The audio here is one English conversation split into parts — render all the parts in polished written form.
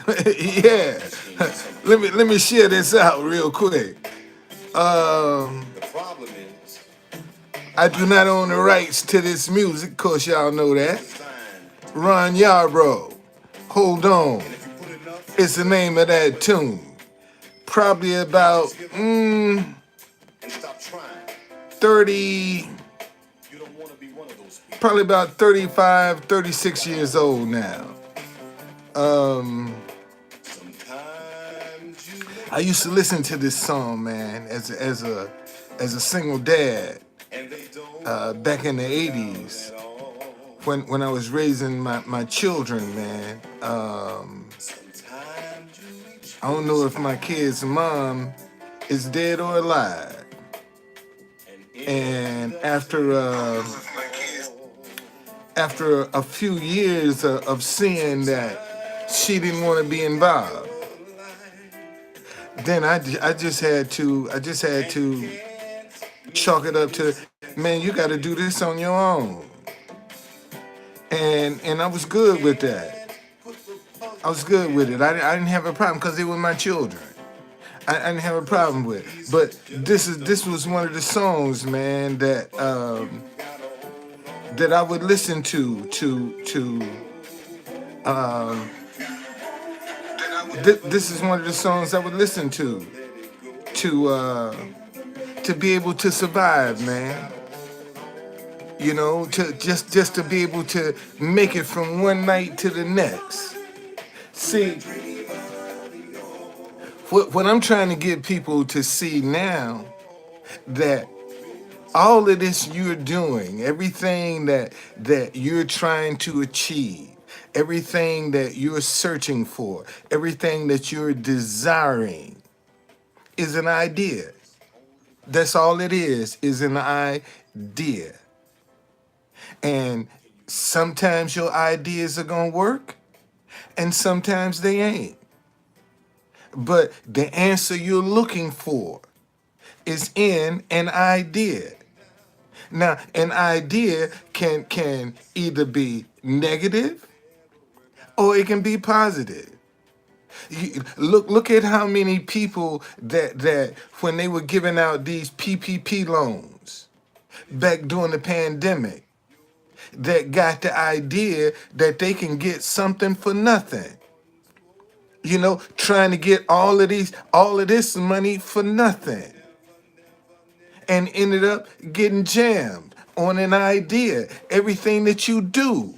Yeah. Let me share this out real quick. Um, I do not own the rights to this music, of course y'all know that. Ron Yarbrough, Hold On. It's the name of that tune. Probably about 30, probably about 35, 36 years old now. Um, I used to listen to this song, man, as a single dad back in the '80s when I was raising my children, man. I don't know if my kid's mom is dead or alive. And after a few years of seeing that she didn't want to be involved, then I just had to chalk it up to, man, you got to do this on your own. And I was good with that. I was good with it. I didn't have a problem because they were my children. I didn't have a problem with it. But this was one of the songs, man, that I would listen to um, this is one of the songs I would listen to to be able to survive, man. You know, to just to be able to make it from one night to the next. See, what I'm trying to get people to see now, that all of this you're doing, everything that you're trying to achieve, everything that you're searching for, everything that you're desiring is an idea. That's all it is an idea. And sometimes your ideas are going to work and sometimes they ain't. But the answer you're looking for is in an idea. Now, an idea can either be negative or it can be positive. Look at how many people that when they were giving out these PPP loans back during the pandemic, that got the idea that they can get something for nothing. You know, trying to get all of this money for nothing, and ended up getting jammed on an idea. Everything that you do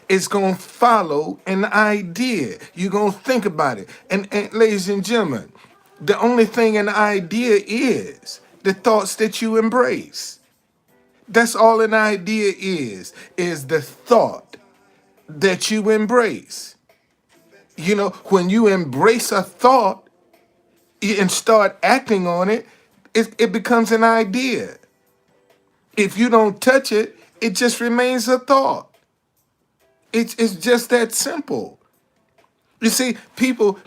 is going to follow an idea. You're going to think about it. And ladies and gentlemen, the only thing an idea is the thoughts that you embrace. That's all an idea is the thought that you embrace. You know, when you embrace a thought and start acting on it, it becomes an idea. If you don't touch it, it just remains a thought. It's just that simple. You see, people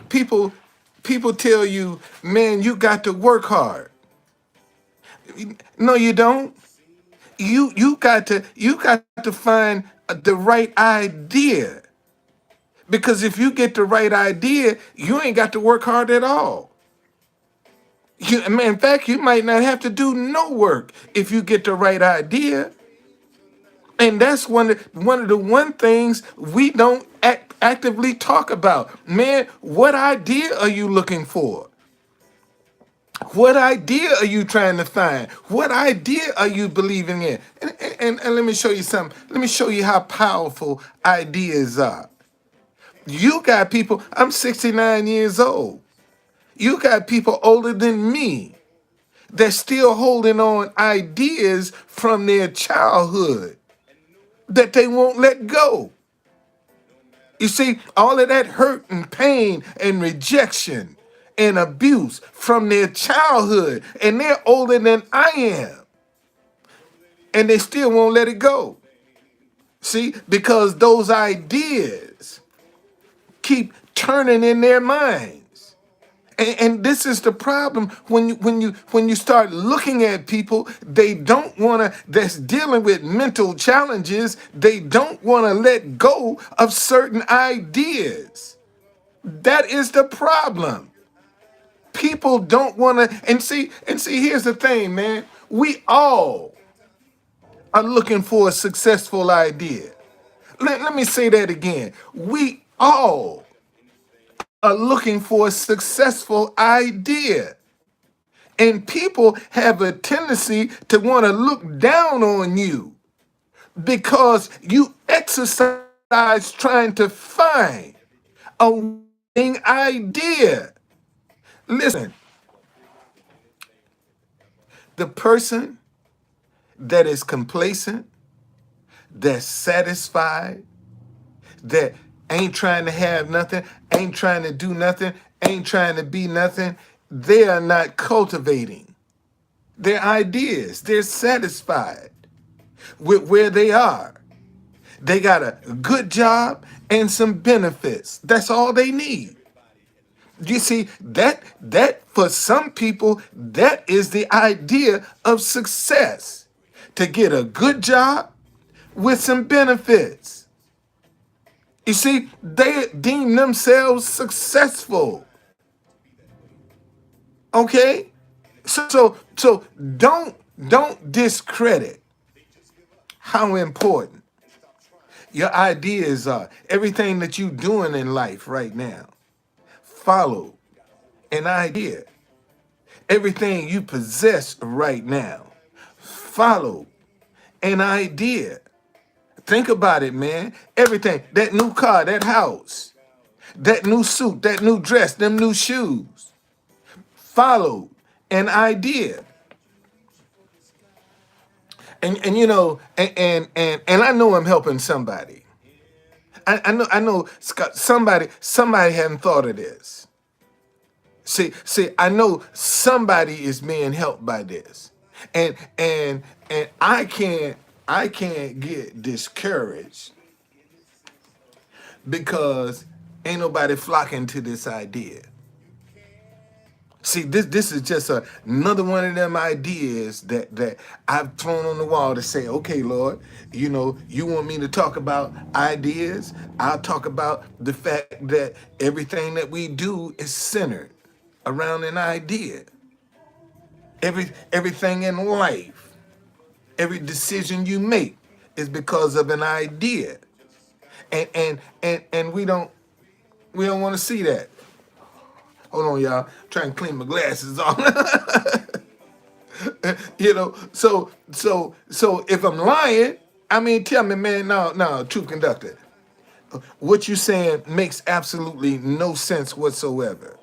tell you, man, you got to work hard. No, you don't. You got to find the right idea. Because if you get the right idea, you ain't got to work hard at all. In fact, you might not have to do no work if you get the right idea. And that's one things we don't actively talk about. Man, what idea are you looking for? What idea are you trying to find? What idea are you believing in? And let me show you something. Let me show you how powerful ideas are. You got people, I'm 69 years old. You got people older than me that's still holding on ideas from their childhood that they won't let go. You see, all of that hurt and pain and rejection and abuse from their childhood, and they're older than I am, and they still won't let it go. See, because those ideas keep turning in their minds. And this is the problem when you start looking at people, they don't want to, that's dealing with mental challenges, they don't want to let go of certain ideas. That is the problem. People don't want to, and see, here's the thing, man. We all are looking for a successful idea. Let me say that again. We all are looking for a successful idea. And people have a tendency to want to look down on you because you exercise trying to find a winning idea. Listen, the person that is complacent, that's satisfied, that ain't trying to have nothing, ain't trying to do nothing, ain't trying to be nothing, they are not cultivating their ideas. They're satisfied with where they are. They got a good job and some benefits. That's all they need. You see, that for some people, that is the idea of success. To get a good job with some benefits. You see, they deem themselves successful. Okay? So don't discredit how important your ideas are. Everything that you're doing in life right now. Follow an idea. Everything you possess right now. Follow an idea. Think about it, man. Everything, that new car, that house, that new suit, that new dress, them new shoes. Follow an idea. And you know, and I know I'm helping somebody. I know Scott, somebody hadn't thought of this. See, I know somebody is being helped by this. And I can't get discouraged because ain't nobody flocking to this idea. See, this is just another one of them ideas that I've thrown on the wall to say, okay, Lord, you want me to talk about ideas? I'll talk about the fact that everything that we do is centered around an idea. Everything in life, every decision you make is because of an idea. And we don't want to see that. Hold on, y'all. Trying to clean my glasses off. So if I'm lying, I mean, tell me, man. No, true conductor. What you saying makes absolutely no sense whatsoever.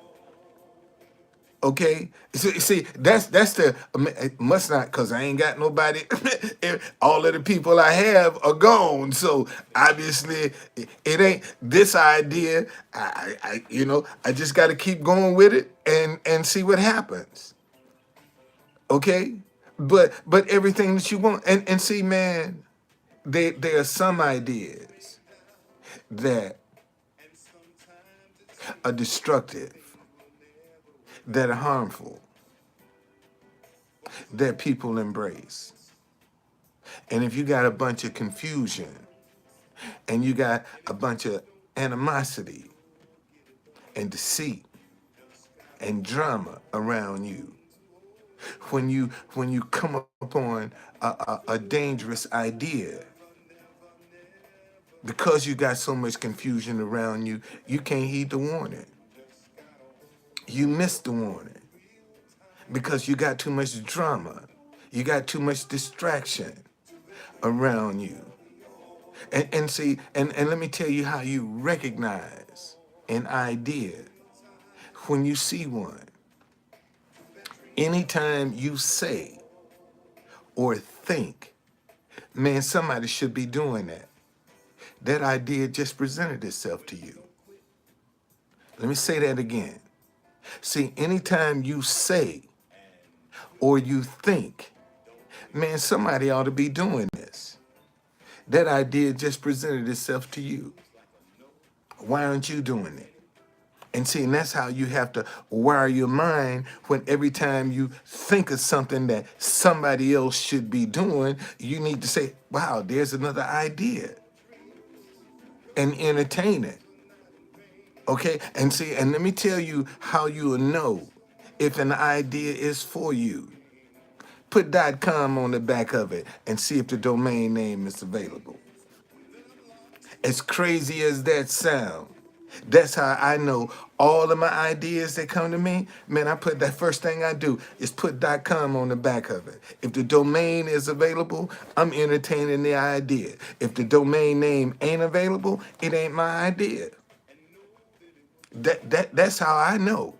Okay, see, that's the it must not, because I ain't got nobody. All of the people I have are gone, so obviously it ain't this idea. I just got to keep going with it and see what happens. Okay, but everything that you want, and see, man, there are some ideas that are destructive, that are harmful, that people embrace. And if you got a bunch of confusion and you got a bunch of animosity and deceit and drama around you, when you come upon a dangerous idea, because you got so much confusion around you, you can't heed the warning. You missed the warning because you got too much drama. You got too much distraction around you. And see, and let me tell you how you recognize an idea when you see one. Anytime you say or think, man, somebody should be doing that, that idea just presented itself to you. Let me say that again. See, anytime you say or you think, man, somebody ought to be doing this, that idea just presented itself to you. Why aren't you doing it? And see, and that's how you have to wire your mind when every time you think of something that somebody else should be doing, you need to say, wow, there's another idea, and entertain it. Okay, and see, and let me tell you how you will know if an idea is for you. Put .com on the back of it and see if the domain name is available. As crazy as that sound, that's how I know all of my ideas that come to me. Man, I put that first thing I do is put .com on the back of it. If the domain is available, I'm entertaining the idea. If the domain name ain't available, it ain't my idea. That's how I know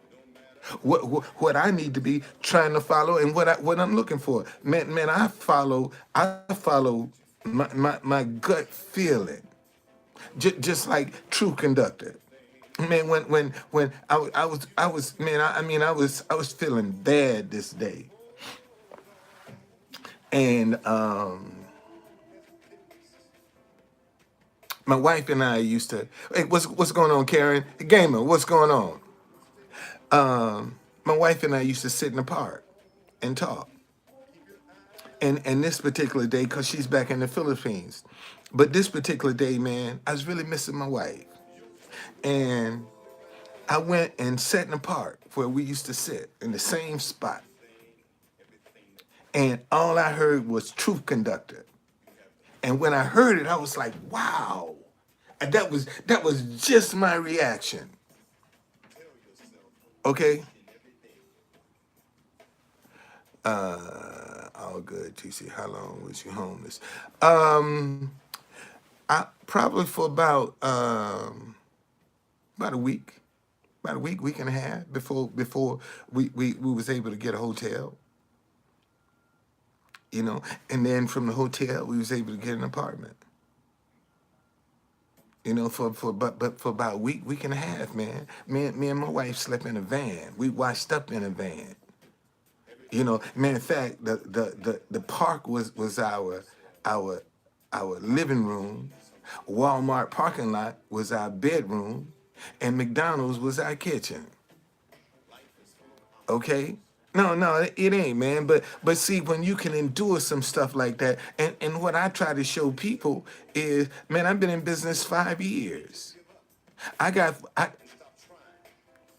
what I need to be trying to follow and what I'm looking for. Man, I follow my gut feeling, just like True Conductor. Man, when I was man, I was feeling bad this day, and my wife and I used to. Hey, what's going on, Karen? Gamer, what's going on? My wife and I used to sit in the park and talk. And this particular day, because she's back in the Philippines, but this particular day, man, I was really missing my wife, and I went and sat in the park where we used to sit in the same spot, and all I heard was Truth Conductor. And when I heard it, I was like, "Wow!" And that was just my reaction. Okay, all good. TC, how long was you homeless? Um, I probably for about a week, week and a half before we was able to get a hotel, you know, and then from the hotel we was able to get an apartment, you know, but for about a week and a half, man. Me and my wife slept in a van. We washed up in a van. You know, matter of fact, the park was our our living room. Walmart parking lot was our bedroom, and McDonald's was our kitchen. Okay? No, it ain't, man. But see, when you can endure some stuff like that, and what I try to show people is, man, I've been in business 5 years. I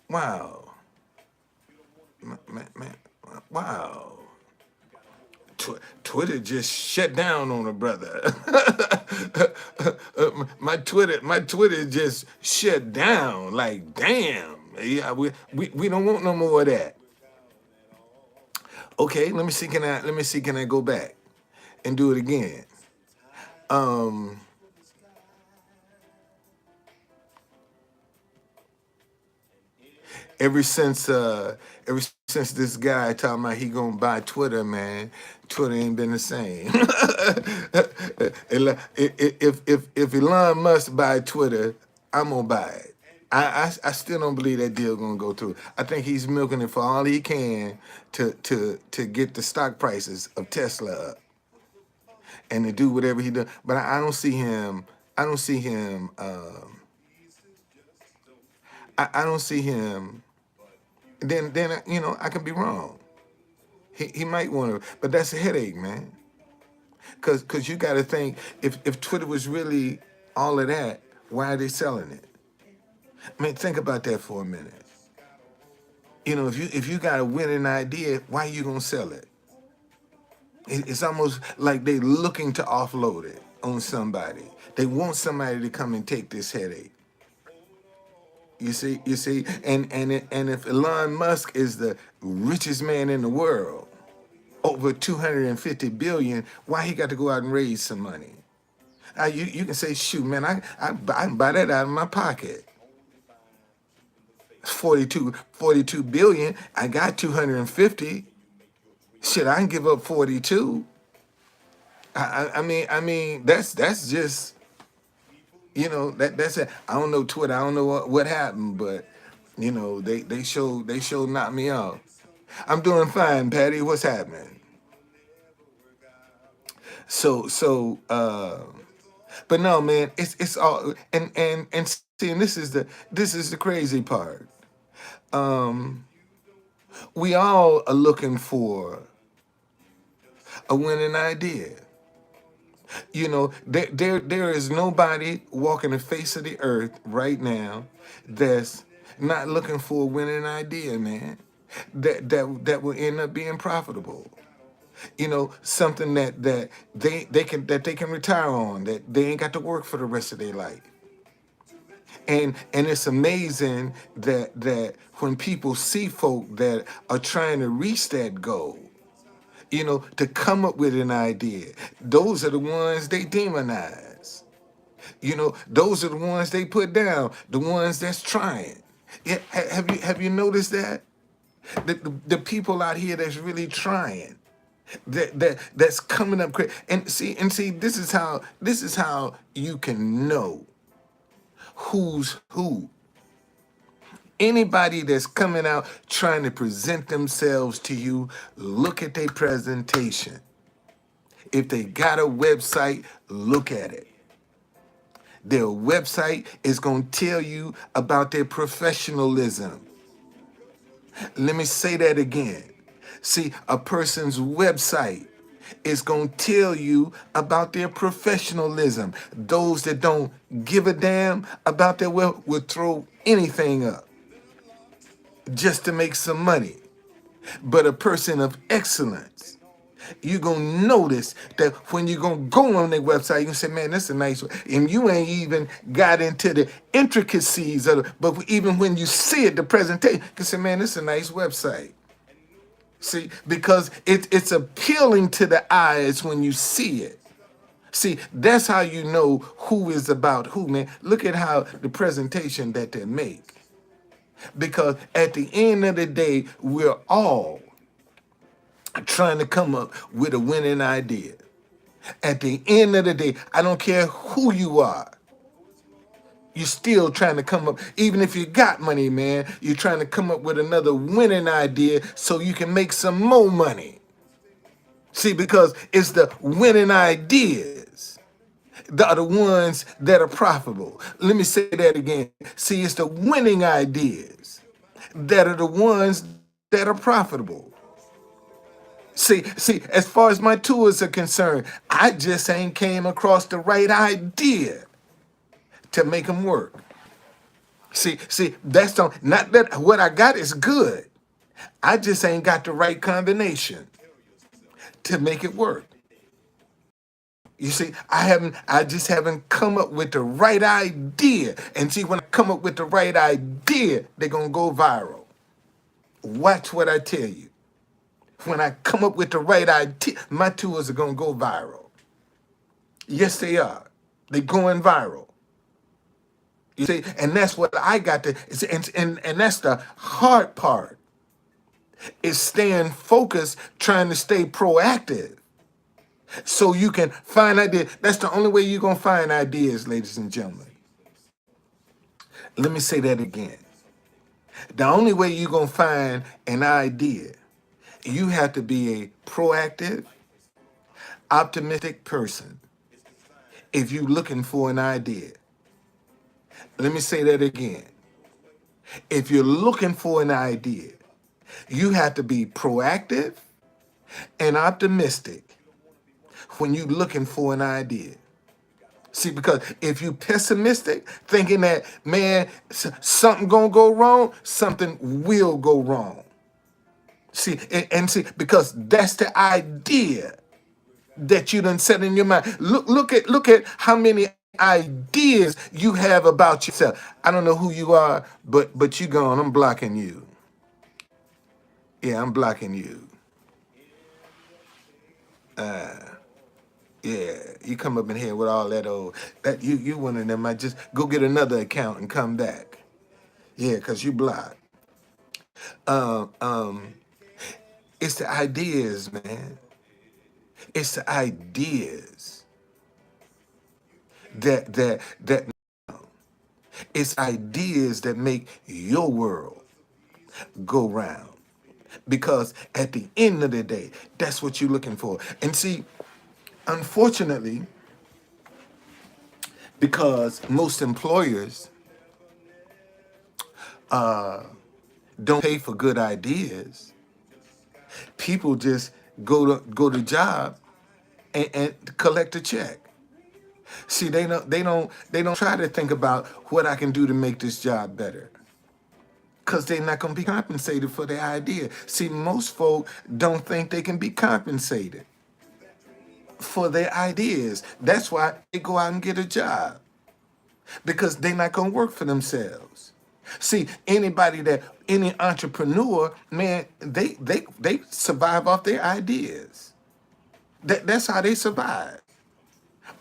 wow, man, wow. Twitter just shut down on a brother. My Twitter just shut down. Like, damn. Yeah, we don't want no more of that. Okay, let me see, can I go back and do it again? Um, ever since this guy talking about he gonna buy Twitter, man, Twitter ain't been the same. If Elon Musk buy Twitter, I'm gonna buy it. I still don't believe that deal gonna go through. I think he's milking it for all he can to get the stock prices of Tesla up and to do whatever he does. But I don't see him. I don't see him. I don't see him. Then I can be wrong. He might want to, but that's a headache, man. Cause you got to think, if Twitter was really all of that, why are they selling it? I mean, think about that for a minute. You know, if you got a winning idea, why you gonna sell it? It's almost like they looking to offload it on somebody. They want somebody to come and take this headache. You see, and if Elon Musk is the richest man in the world, over 250 billion, why he got to go out and raise some money? You can say, shoot, man, I can buy that out of my pocket. 42 billion. I got 250. Shit, I can give up 42. I mean, that's just that's it. I don't know Twitter. I don't know what happened, but they show knocked me off. I'm doing fine, Patty. What's happening? So, but no, man, it's all and see, and this is the crazy part. Um, we all are looking for a winning idea. You know, there is nobody walking the face of the earth right now that's not looking for a winning idea, man. That will end up being profitable. You know, something that they can retire on, that they ain't got to work for the rest of their life. And it's amazing that when people see folk that are trying to reach that goal, you know, to come up with an idea, those are the ones they demonize. You know, those are the ones they put down, the ones that's trying. Yeah, have you noticed that? The people out here that's really trying, that's coming up quick. And see, this is how you can know who's who. Anybody that's coming out trying to present themselves to you, look at their presentation. If they got a website, look at it. Their website is going to tell you about their professionalism. Let me say that again. See, a person's website is going to tell you about their professionalism. Those that don't give a damn about their web will throw anything up just to make some money. But a person of excellence, you're going to notice that when you're going to go on their website, you can say, man, that's a nice one. And you ain't even got into the intricacies of it. But even when you see it, the presentation, you can say, man, that's a nice website. See, because it's appealing to the eyes when you see it. See, that's how you know who is about who, man. Look at how the presentation that they make. Because at the end of the day, we're all trying to come up with a winning idea. At the end of the day, I don't care who you are. You're still trying to come up, even if you got money, man, you're trying to come up with another winning idea so you can make some more money. See, because it's the winning ideas that are the ones that are profitable. Let me say that again. See, it's the winning ideas that are the ones that are profitable. See, as far as my tours are concerned, I just ain't came across the right idea to make them work. See, that's not that what I got is good. I just ain't got the right combination to make it work. You see, I just haven't come up with the right idea. And see, when I come up with the right idea, they're gonna go viral. Watch what I tell you. When I come up with the right idea, my tours are gonna go viral. Yes, they are. They're going viral. You see, and that's what I got to, and that's the hard part, is staying focused, trying to stay proactive so you can find ideas. That's the only way you're going to find ideas, ladies and gentlemen. Let me say that again. The only way you're going to find an idea, you have to be a proactive, optimistic person if you're looking for an idea. Let me say that again. If you're looking for an idea, you have to be proactive and optimistic when you're looking for an idea. See, because if you're pessimistic, thinking that, man, something gonna go wrong, something will go wrong. See, and see, because that's the idea that you done set in your mind. Look at how many ideas you have about yourself. I don't know who you are, but you gone. I'm blocking you. Yeah, I'm blocking you. Yeah, you come up in here with all that old that you one of them. I just go get another account and come back. Yeah, cause you blocked. Um, um, it's the ideas, man. It's the ideas that it's ideas that make your world go round. Because at the end of the day, that's what you're looking for. And see, unfortunately, because most employers don't pay for good ideas, people just go to job and collect a check. See, they don't try to think about what I can do to make this job better. Because they're not going to be compensated for their idea. See, most folk don't think they can be compensated for their ideas. That's why they go out and get a job, because they're not going to work for themselves. See, any entrepreneur, man, they survive off their ideas. That's how they survive.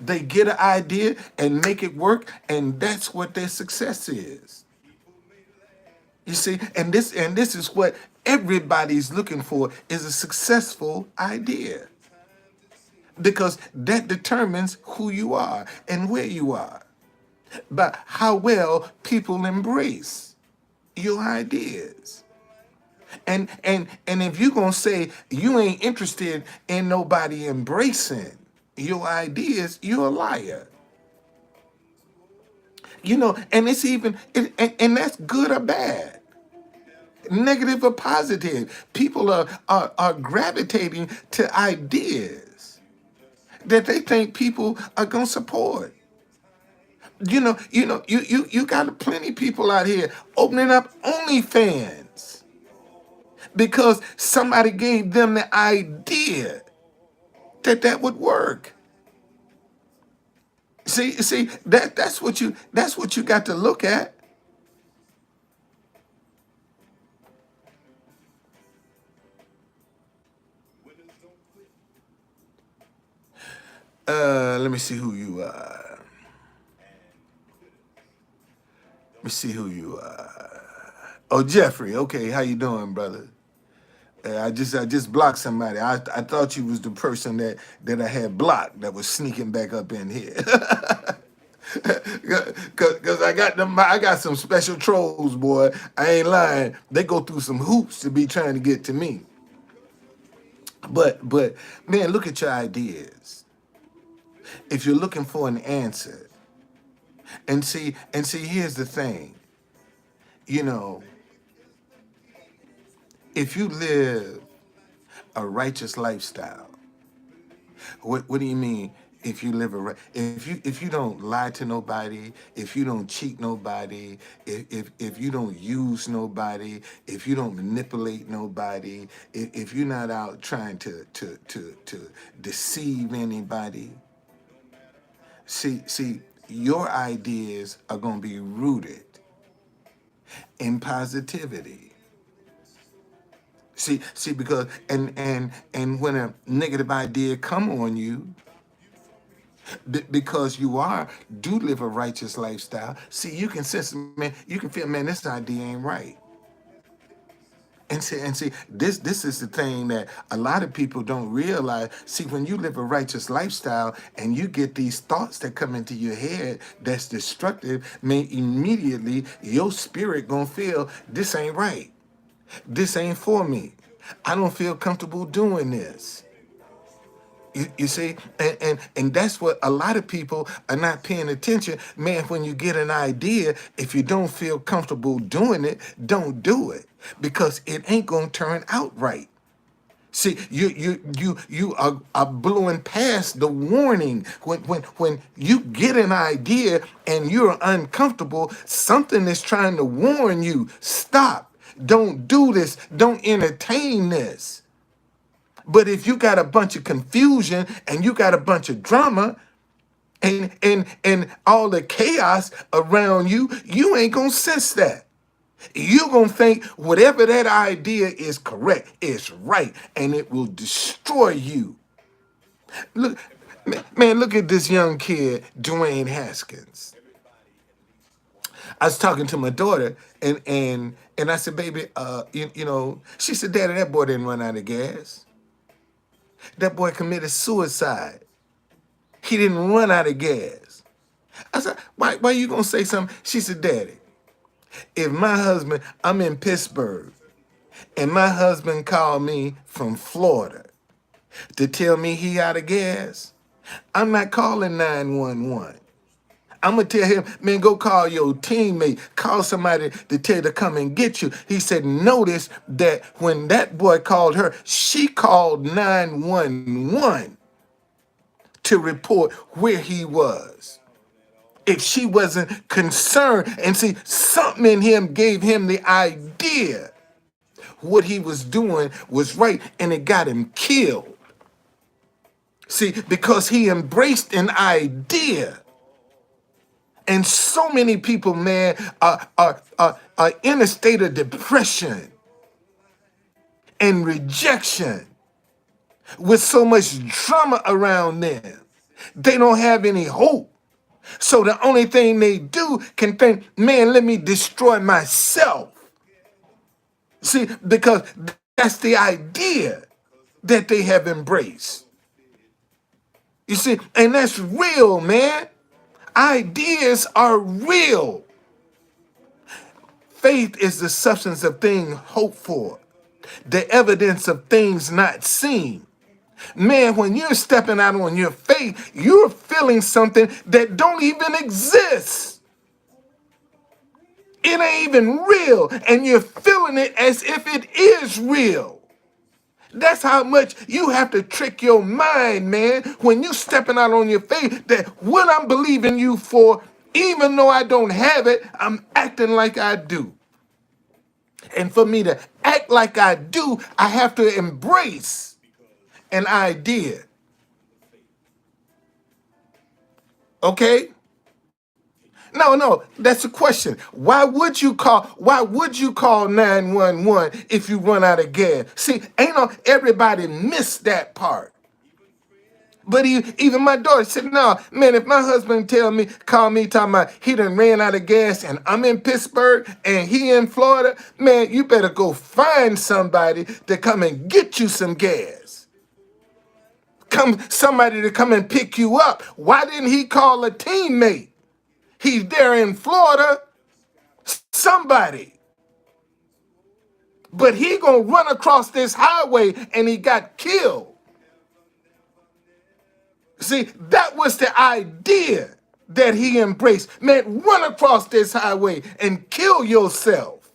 They get an idea and make it work, and that's what their success is. You see, and this is what everybody's looking for, is a successful idea, because that determines who you are and where you are, but how well people embrace your ideas. And if you're gonna say you ain't interested in nobody embracing your ideas, you're a liar. And it's even and that's good or bad, negative or positive. People are gravitating to ideas that they think people are gonna support. You got plenty people out here opening up OnlyFans because somebody gave them the idea that would work. See that's what you got to look at. Let me see who you are. Let me see who you are. Oh, Jeffrey. Okay, how you doing, brother? I just blocked somebody. I thought you was the person that I had blocked that was sneaking back up in here. Cause I got some special trolls, boy. I ain't lying. They go through some hoops to be trying to get to me. But man, look at your ideas. If you're looking for an answer, and see, here's the thing. You know, if you live a righteous lifestyle, what do you mean? If you live if you don't lie to nobody, if you don't cheat nobody, if you don't use nobody, if you don't manipulate nobody, if you're not out trying to deceive anybody, see, your ideas are gonna be rooted in positivity. See, because and when a negative idea come on you, because you do live a righteous lifestyle. See, you can sense, man. You can feel, man. This idea ain't right. And see, this is the thing that a lot of people don't realize. See, when you live a righteous lifestyle and you get these thoughts that come into your head that's destructive, man, immediately your spirit gonna feel this ain't right. This ain't for me. I don't feel comfortable doing this. You see, and that's what a lot of people are not paying attention. Man, when you get an idea, if you don't feel comfortable doing it, don't do it, because it ain't gonna turn out right. See, you are blowing past the warning. When you get an idea and you're uncomfortable, something is trying to warn you. Stop. Don't do this. Don't entertain this. But if you got a bunch of confusion and you got a bunch of drama and all the chaos around you, you ain't gonna sense that. You're gonna think whatever that idea is correct, it's right, and it will destroy you. Look, man, look at this young kid, Dwayne Haskins. I was talking to my daughter, and I said, baby, she said, Daddy, that boy didn't run out of gas. That boy committed suicide. He didn't run out of gas. I said, why you gonna say something? She said, Daddy, if my husband, I'm in Pittsburgh, and my husband called me from Florida to tell me he out of gas, I'm not calling 911. I'm gonna tell him, man, go call your teammate, call somebody to tell you to come and get you. He said, notice that when that boy called her, she called 911 to report where he was. If she wasn't concerned, and see, something in him gave him the idea what he was doing was right, and it got him killed. See, because he embraced an idea. And so many people, man, are in a state of depression and rejection with so much drama around them. They don't have any hope. So the only thing they do can think, man, let me destroy myself. See, because that's the idea that they have embraced. You see, and that's real, man. Ideas are real. Faith is the substance of things hoped for, the evidence of things not seen. Man, when you're stepping out on your faith, you're feeling something that don't even exist. It ain't even real, and you're feeling it as if it is real. That's how much you have to trick your mind, man, when you stepping out on your faith, that what I'm believing you for, even though I don't have it, I'm acting like I do. And for me to act like I do, I have to embrace an idea. Okay? No, that's a question. Why would you call 911 if you run out of gas? See, ain't no everybody missed that part. But even my daughter said, no, man, if my husband call me talking about he done ran out of gas and I'm in Pittsburgh and he in Florida, man, you better go find somebody to come and get you some gas. Somebody to come and pick you up. Why didn't he call a teammate? He's there in Florida, somebody. But he gonna run across this highway and he got killed. See, that was the idea that he embraced. Man, run across this highway and kill yourself.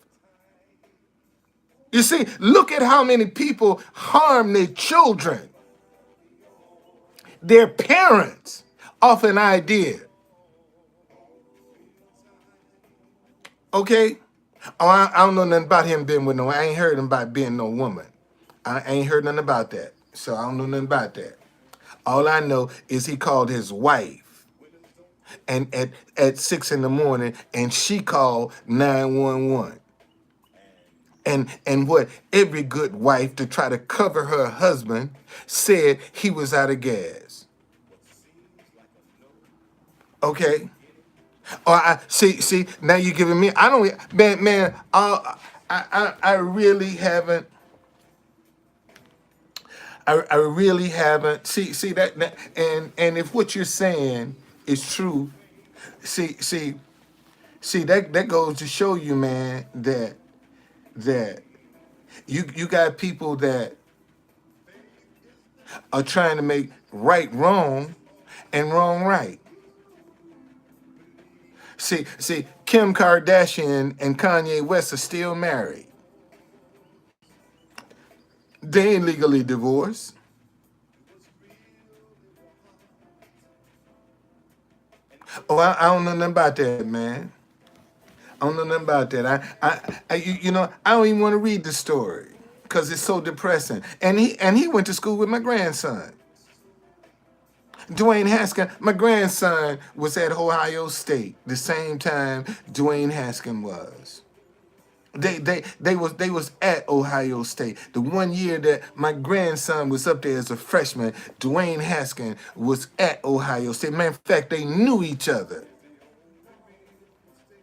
You see, look at how many people harm their children, their parents, off an idea. Okay? Oh, I don't know nothing about him being with I ain't heard him about being no woman. I ain't heard nothing about that. So I don't know nothing about that. All I know is he called his wife and at 6 in the morning, and she called 911. And what every good wife, to try to cover her husband, said he was out of gas. Okay? Or I see now you're giving me, I don't, man, I really haven't. I really haven't. See that, and if what you're saying is true, see that goes to show you, man, that you got people that are trying to make right wrong and wrong right. See, Kim Kardashian and Kanye West are still married. They ain't legally divorced. Oh, I don't know nothing about that, man. I don't know nothing about that. I don't even want to read the story because it's so depressing. And he went to school with my grandson, Dwayne Haskins. My grandson was at Ohio State the same time Dwayne Haskins was. They was at Ohio State. The one year that my grandson was up there as a freshman, Dwayne Haskins was at Ohio State. Matter of fact, they knew each other.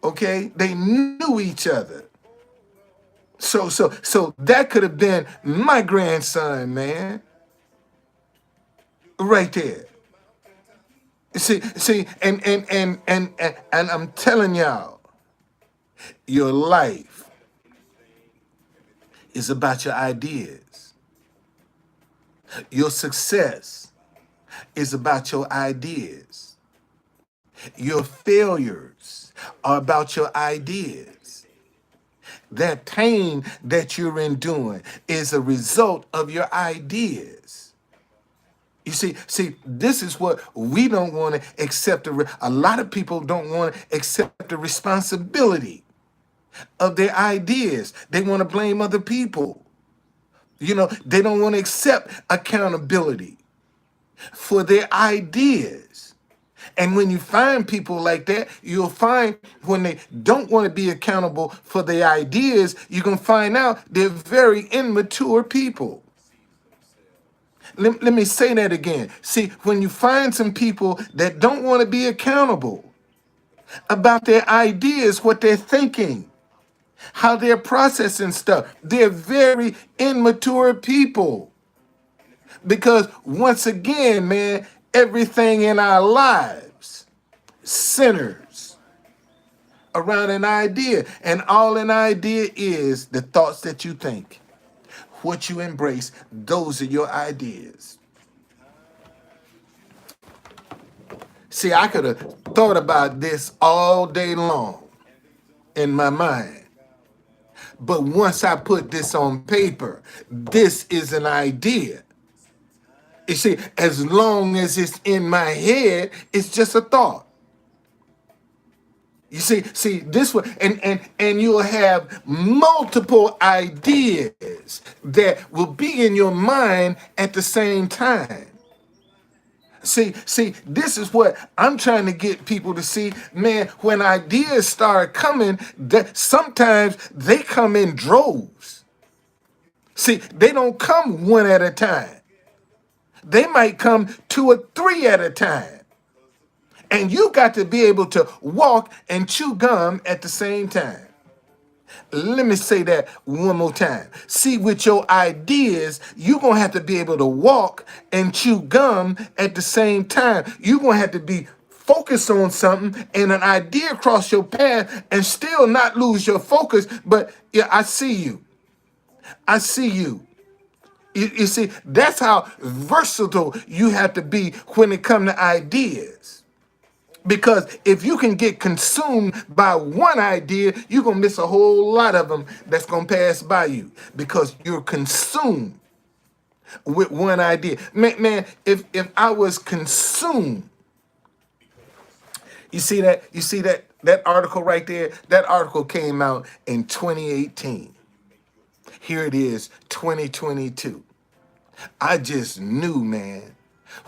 Okay? They knew each other. So that could have been my grandson, man. Right there. See, and I'm telling y'all, your life is about your ideas. Your success is about your ideas. Your failures are about your ideas. That pain that you're enduring is a result of your ideas. This is what we don't want to accept. A lot of people don't want to accept the responsibility of their ideas. They want to blame other people. They don't want to accept accountability for their ideas. And when you find people like that, you'll find when they don't want to be accountable for their ideas, you're going to find out they're very immature people. Let me say that again. See, when you find some people that don't want to be accountable about their ideas, what they're thinking, how they're processing stuff, they're very immature people. Because once again, man, everything in our lives centers around an idea. And all an idea is the thoughts that you think. What you embrace, those are your ideas. See, I could have thought about this all day long in my mind. But once I put this on paper, this is an idea. You see, as long as it's in my head, it's just a thought. You see this one, and you'll have multiple ideas that will be in your mind at the same time. See, this is what I'm trying to get people to see, man. When ideas start coming, that sometimes they come in droves. See, they don't come one at a time. They might come two or three at a time. And you got to be able to walk and chew gum at the same time. Let me say that one more time. See, with your ideas, you're going to have to be able to walk and chew gum at the same time. You're going to have to be focused on something and an idea cross your path and still not lose your focus. But yeah, I see you. I see you. You see, that's how versatile you have to be when it comes to ideas. Because if you can get consumed by one idea, you're going to miss a whole lot of them that's going to pass by you because you're consumed with one idea. Man, if I was consumed, you see that article right there? That article came out in 2018. Here it is, 2022. I just knew, man.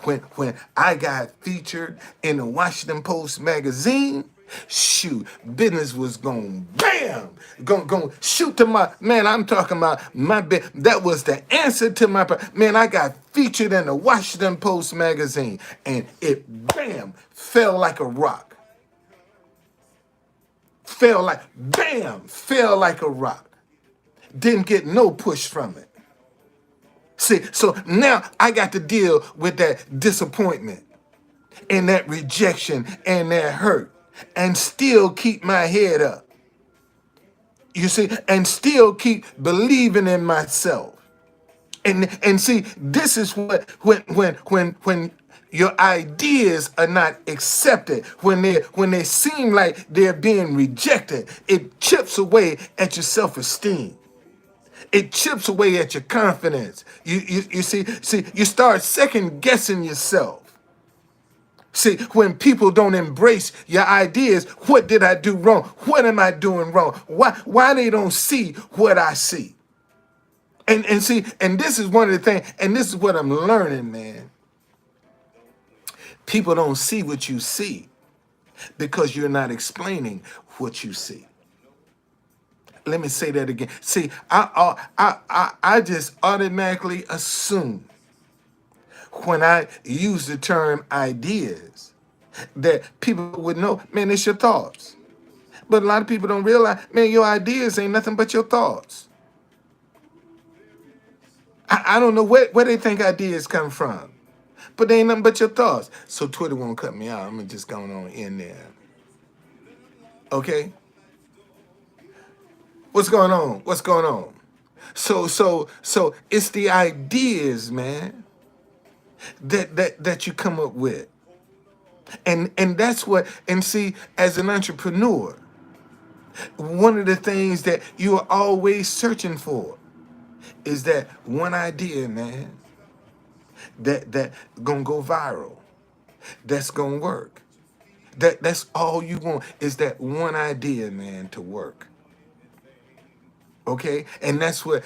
When I got featured in the Washington Post magazine, shoot, business was going bam, going shoot to my man. I'm talking about my bit. That was the answer to my man. I got featured in the Washington Post magazine, and it bam fell like a rock. Fell like a rock. Didn't get no push from it. See, so now I got to deal with that disappointment and that rejection and that hurt and still keep my head up. You see, and still keep believing in myself. And see, this is what when your ideas are not accepted, when they seem like they're being rejected, it chips away at your self-esteem. It chips away at your confidence. You see, you start second guessing yourself. See, when people don't embrace your ideas, what did I do wrong? What am I doing wrong? Why they don't see what I see? And see, and this is one of the things, and this is what I'm learning, man. People don't see what you see because you're not explaining what you see. Let me say that again. See, I just automatically assume when I use the term ideas that people would know, man, it's your thoughts. But a lot of people don't realize, man, your ideas ain't nothing but your thoughts. I don't know where they think ideas come from, but they ain't nothing but your thoughts. So Twitter won't cut me out. I'm just going on in there. Okay? What's going on? What's going on? So it's the ideas, man, that you come up with. And that's what, and see, as an entrepreneur, one of the things that you are always searching for is that one idea, man, that gonna go viral, that's gonna work. That's all you want is that one idea, man, to work. Okay? And that's what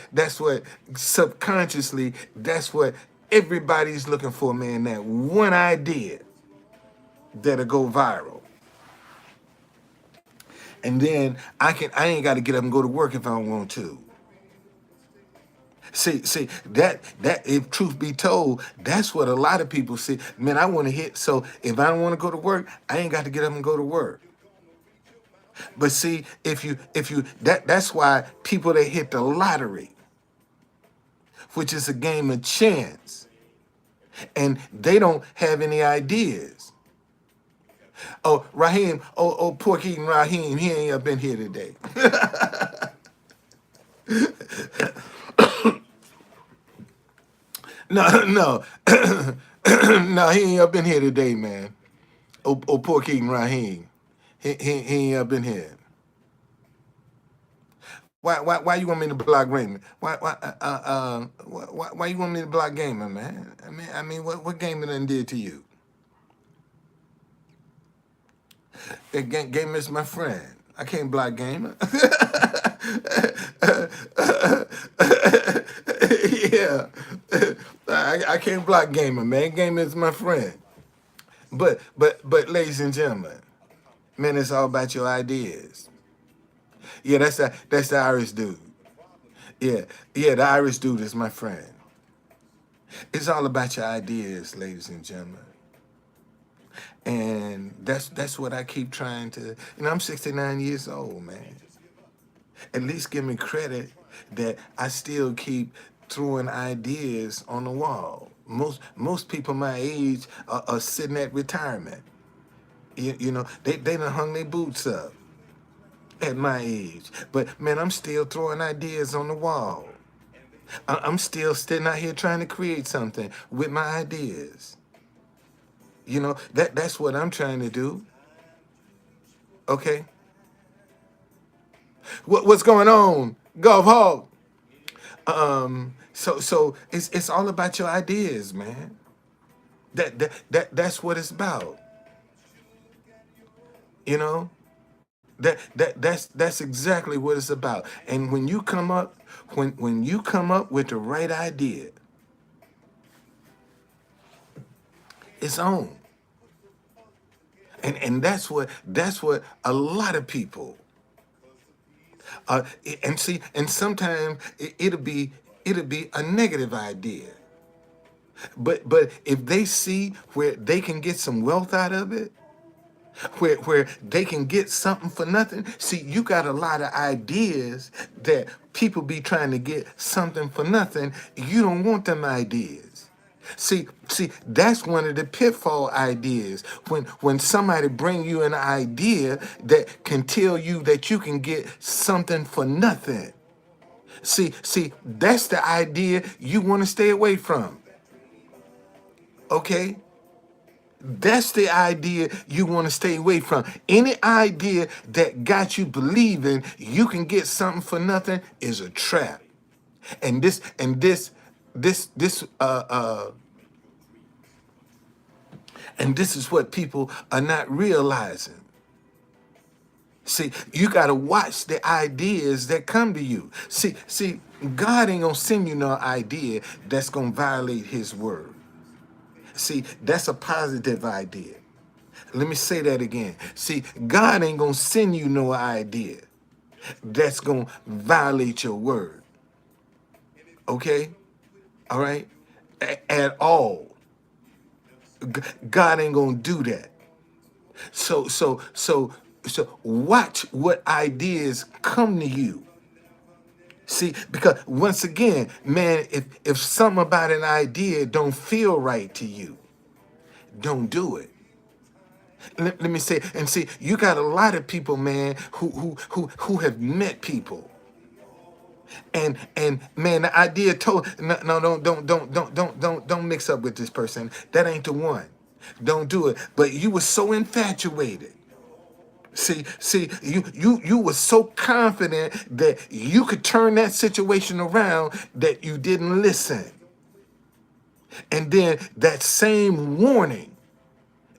subconsciously, that's what everybody's looking for, man, that one idea that'll go viral. And then I ain't gotta get up and go to work if I don't want to. See that if truth be told, that's what a lot of people see. Man, I want to hit. So if I don't want to go to work, I ain't got to get up and go to work. But see, if you that's why people that hit the lottery, which is a game of chance, and they don't have any ideas. Oh, Raheem, oh, pork eating Raheem, he ain't up in here today. No, no, no, he ain't up in here today, man. Oh, pork eating Raheem, he ain't up in here. Why you want me to block Raymond? Why you want me to block Gamer, man? I mean, what Gamer done did to you? Gamer is my friend. I can't block Gamer. Yeah, I can't block Gamer, man. Gamer is my friend. But, ladies and gentlemen, man, it's all about your ideas. Yeah, that's the Irish dude. Yeah, yeah, the Irish dude is my friend. It's all about your ideas, ladies and gentlemen. And that's what I keep trying to. I'm 69 years old, man. At least give me credit that I still keep throwing ideas on the wall. Most people my age are sitting at retirement. They done hung their boots up at my age. But man, I'm still throwing ideas on the wall. I'm still sitting out here trying to create something with my ideas. That's what I'm trying to do. Okay. What's going on, Gov Hog? So it's all about your ideas, man. That's what it's about. You know that's exactly what it's about. And when you come up with the right idea, it's on. And that's what a lot of people uh and see, and sometimes it'll be a negative idea. But if they see where they can get some wealth out of it, where they can get something for nothing. See, you got a lot of ideas that people be trying to get something for nothing. You don't want them ideas. See, that's one of the pitfall ideas. When somebody bring you an idea that can tell you that you can get something for nothing. See, that's the idea you want to stay away from. Okay? That's the idea you want to stay away from. Any idea that got you believing you can get something for nothing is a trap. And this is what people are not realizing. See, you got to watch the ideas that come to you. See, God ain't gonna send you no idea that's gonna violate His word. See, that's a positive idea. Let me say that again. See, God ain't gonna send you no idea that's gonna violate your word. Okay? All right? At all. God ain't gonna do that. So watch what ideas come to you. See, because once again, man, if something about an idea don't feel right to you, don't do it. Let me say, and see, you got a lot of people, man, who have met people, and man, the idea told no, don't mix up with this person. That ain't the one. Don't do it. But you were so infatuated. See, you were so confident that you could turn that situation around that you didn't listen. And then that same warning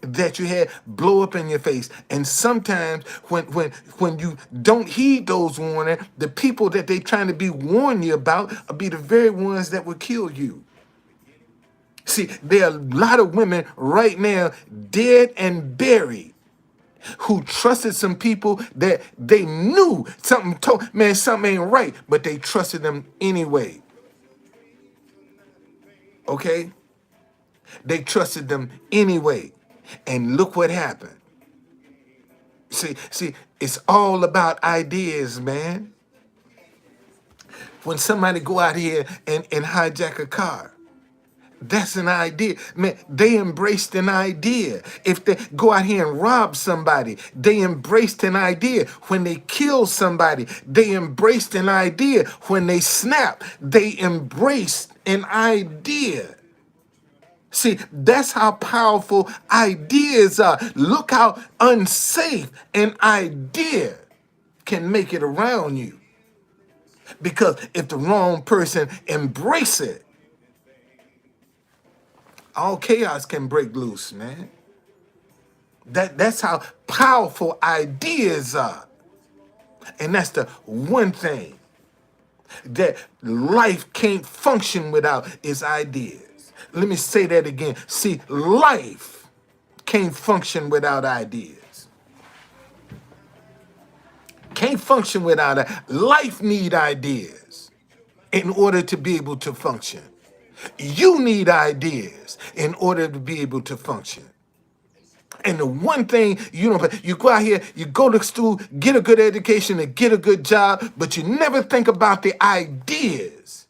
that you had blow up in your face. And sometimes when you don't heed those warnings, the people that they trying to be warning you about will be the very ones that will kill you. See, there are a lot of women right now dead and buried who trusted some people that they knew something ain't right, but they trusted them anyway. Okay? They trusted them anyway. And look what happened. See, it's all about ideas, man. When somebody go out here and hijack a car, that's an idea. Man, they embraced an idea. If they go out here and rob somebody, they embraced an idea. When they kill somebody, they embraced an idea. When they snap, they embraced an idea. See, that's how powerful ideas are. Look how unsafe an idea can make it around you. Because if the wrong person embrace it, all chaos can break loose, man. That's how powerful ideas are. And that's the one thing that life can't function without is ideas. Let me say that again. See, life can't function without ideas. Can't function without it. Life need ideas in order to be able to function. You need ideas in order to be able to function. And the one thing you go out here, you go to school, get a good education and get a good job, but you never think about the ideas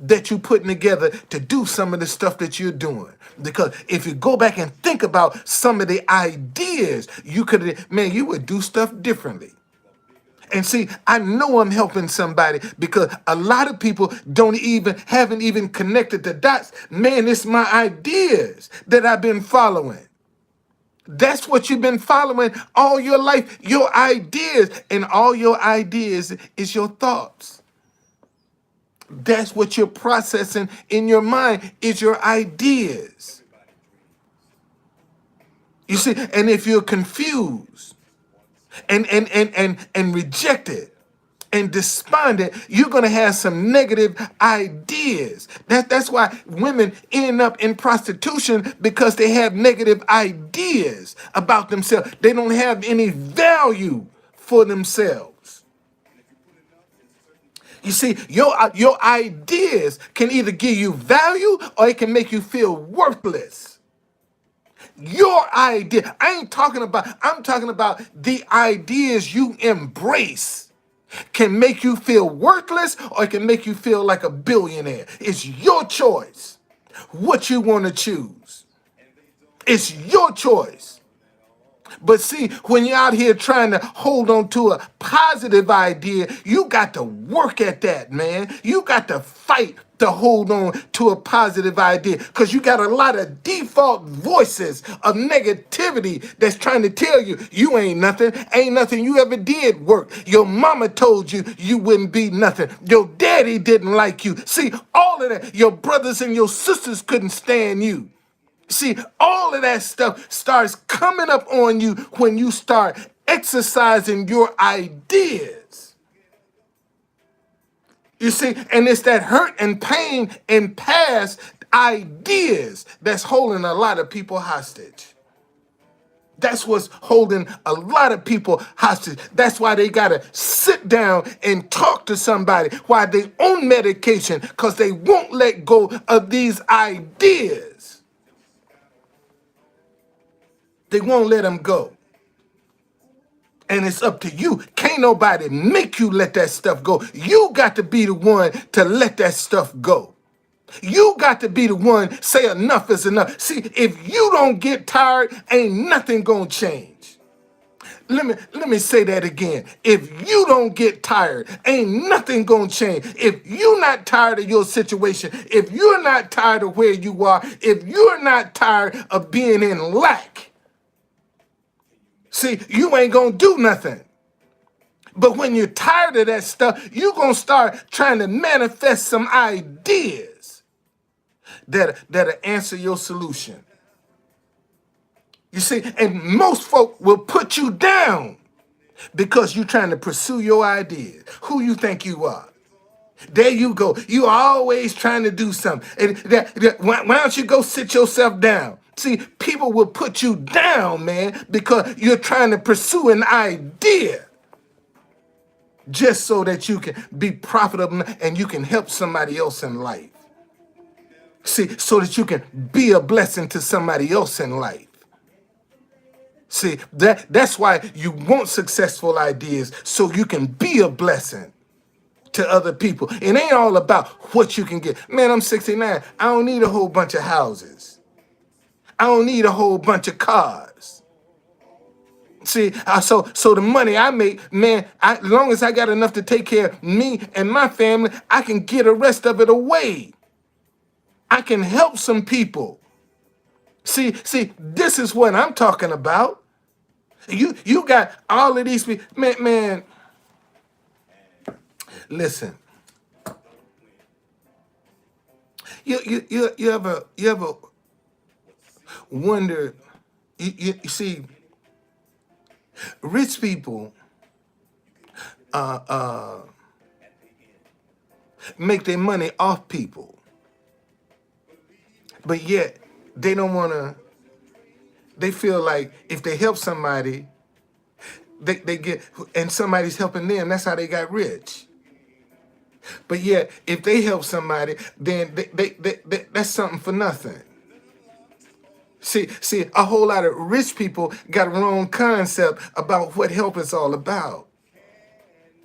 that you're putting together to do some of the stuff that you're doing. Because if you go back and think about some of the ideas, you would do stuff differently. And see, I know I'm helping somebody because a lot of people haven't even connected the dots. Man, it's my ideas that I've been following. That's what you've been following all your life, your ideas. And all your ideas is your thoughts. That's what you're processing in your mind is your ideas. You see, and if you're confused and rejected and despondent, you're going to have some negative ideas. That's why women end up in prostitution because they have negative ideas about themselves. They don't have any value for themselves. You see, your ideas can either give you value or it can make you feel worthless. Your idea, I'm talking about the ideas you embrace can make you feel worthless or it can make you feel like a billionaire. It's your choice what you want to choose. It's your choice. But see, when you're out here trying to hold on to a positive idea, you got to work at that, man. You got to fight to hold on to a positive idea because you got a lot of default voices of negativity that's trying to tell you you ain't nothing you ever did work. Your mama told you you wouldn't be nothing. Your daddy didn't like you. See, all of that, your brothers and your sisters couldn't stand you. See, all of that stuff starts coming up on you when you start exercising your ideas. You see, and it's that hurt and pain and past ideas that's holding a lot of people hostage. That's what's holding a lot of people hostage. That's why they got to sit down and talk to somebody while they on medication because they won't let go of these ideas. They won't let them go. And it's up to you. Can't nobody make you let that stuff go. You got to be the one to let that stuff go. You got to be the one say enough is enough. See, if you don't get tired, ain't nothing gonna change. Let me say that again. If you don't get tired, ain't nothing gonna change. If you're not tired of your situation, if you're not tired of where you are, if you're not tired of being in lack, see, you ain't gonna do nothing. But when you're tired of that stuff, you're gonna start trying to manifest some ideas that'll answer your solution. You see, and most folk will put you down because you're trying to pursue your ideas. Who you think you are? There you go. You always trying to do something. And why don't you go sit yourself down? See, people will put you down, man, because you're trying to pursue an idea just so that you can be profitable and you can help somebody else in life. See, so that you can be a blessing to somebody else in life. See, that's why you want successful ideas so you can be a blessing to other people. It ain't all about what you can get. Man, I'm 69. I don't need a whole bunch of houses. I don't need a whole bunch of cars. See, so the money I make, man, as long as I got enough to take care of me and my family, I can get the rest of it away. I can help some people. See, this is what I'm talking about. You got all of these people, man. Listen, you ever wonder? You see, rich people make their money off people, but yet they don't want to. They feel like if they help somebody, they get, and somebody's helping them. That's how they got rich. But yet, if they help somebody, then that's something for nothing. See, a whole lot of rich people got a wrong concept about what help is all about.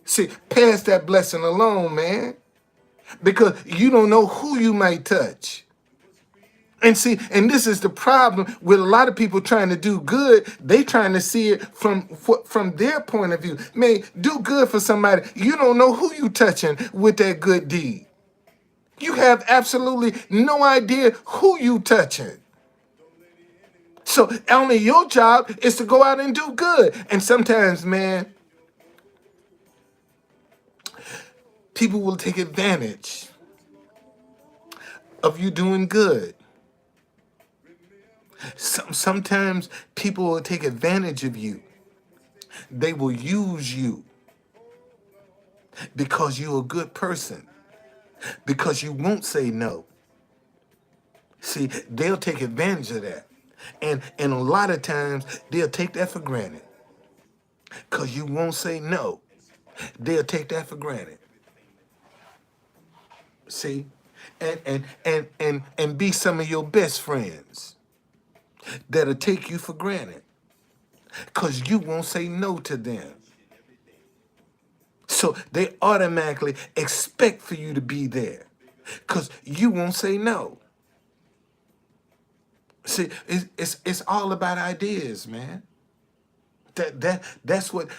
See, pass that blessing alone, man, because you don't know who you might touch. And see, and this is the problem with a lot of people trying to do good. They trying to see it from their point of view. Man, do good for somebody. You don't know who you touching with that good deed. You have absolutely no idea who you touching. So only your job is to go out and do good. And sometimes, man, people will take advantage of you doing good. Sometimes people will take advantage of you. They will use you because you're a good person, because you won't say no. See, they'll take advantage of that. And a lot of times they'll take that for granted because you won't say no. They'll take that for granted. See, and be some of your best friends that'll take you for granted because you won't say no to them. So they automatically expect for you to be there because you won't say no. See, it's all about ideas, man. That's what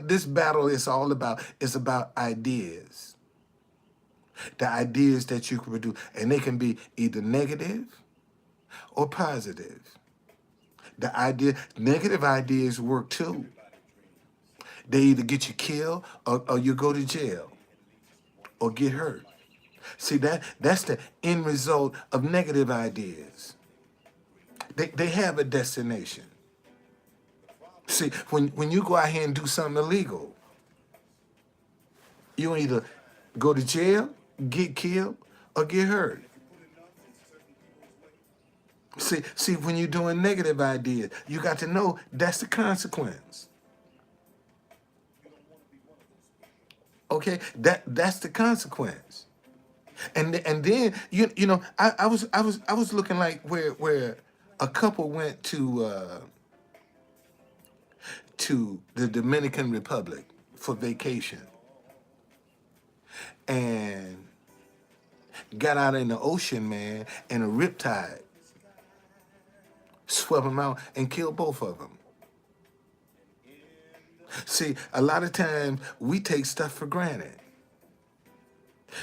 this battle is all about. It's about ideas. The ideas that you can produce, and they can be either negative or positive. Negative ideas work too. They either get you killed or you go to jail or get hurt. See, that's the end result of negative ideas. They have a destination. See, when you go out here and do something illegal, you either go to jail, get killed, or get hurt. See, when you're doing negative ideas, you got to know that's the consequence. Okay, that's the consequence. And then you know I was looking like where a couple went to the Dominican Republic for vacation and got out in the ocean, man, and a riptide swept them out and killed both of them. See, a lot of times we take stuff for granted.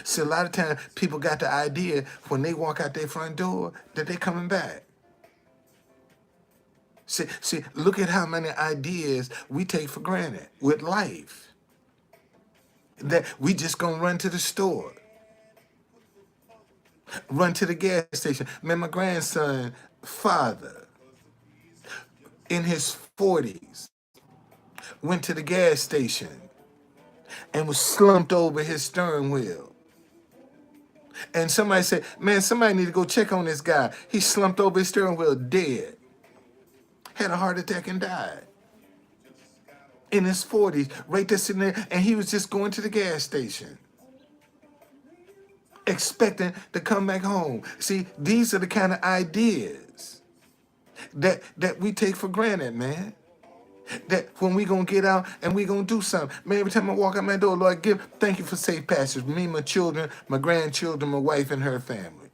See, a lot of times people got the idea when they walk out their front door that they're coming back. See, look at how many ideas we take for granted with life. That we just gonna run to the store. Run to the gas station. Man, my grandson, father, in his 40s, went to the gas station and was slumped over his steering wheel. And somebody said, man, somebody need to go check on this guy. He slumped over his steering wheel, dead. Had a heart attack and died. In his 40s, right there sitting there, and he was just going to the gas station, expecting to come back home. See, these are the kind of ideas that we take for granted, man. That when we gonna get out and we gonna do something. Man, every time I walk out my door, Lord, thank you for safe passage. Me, my children, my grandchildren, my wife, and her family.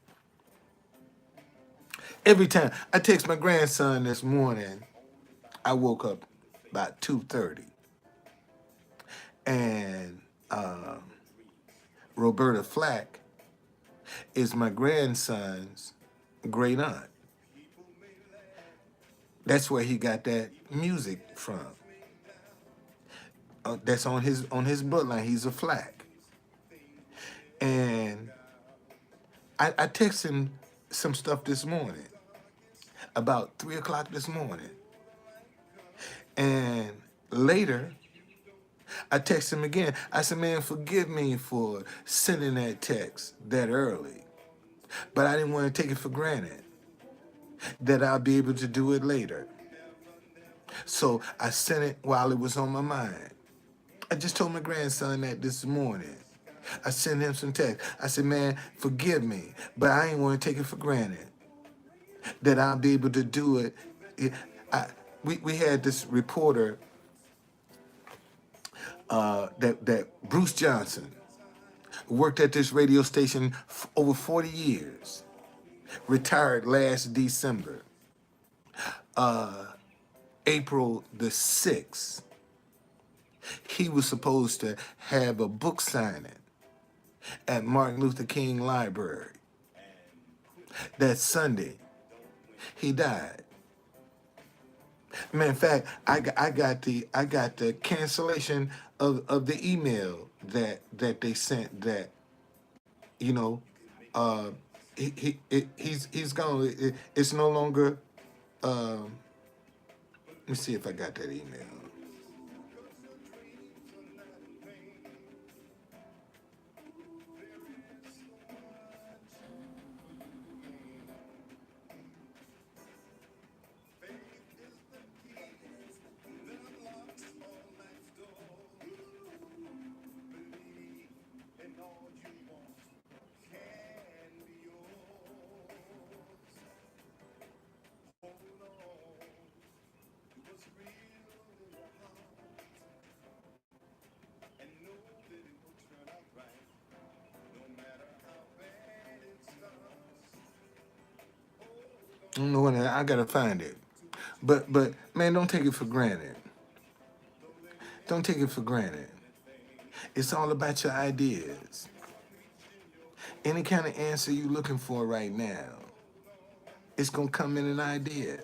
Every time I text my grandson this morning, I woke up about 2:30, and Roberta Flack is my grandson's great aunt. That's where he got that music from. That's on his bloodline. He's a Flack, and I texted him some stuff this morning, about 3 o'clock this morning, and later I texted him again. I said, man, forgive me for sending that text that early, but I didn't want to take it for granted that I'll be able to do it later. So I sent it while it was on my mind. I just told my grandson that this morning. I sent him some text. I said, man, forgive me, but I ain't want to take it for granted that I'll be able to do it. We had this reporter, that Bruce Johnson, worked at this radio station over 40 years, retired last December, April the 6th. He was supposed to have a book signing at Martin Luther King Library. That Sunday, he died. Man, in fact, I got the cancellation of the email that they sent, that, you know, uh, he's gone. It's no longer. Let me see if I got that email. I don't know when I gotta find it. But man, don't take it for granted. Don't take it for granted. It's all about your ideas. Any kind of answer you're looking for right now, it's gonna come in an idea.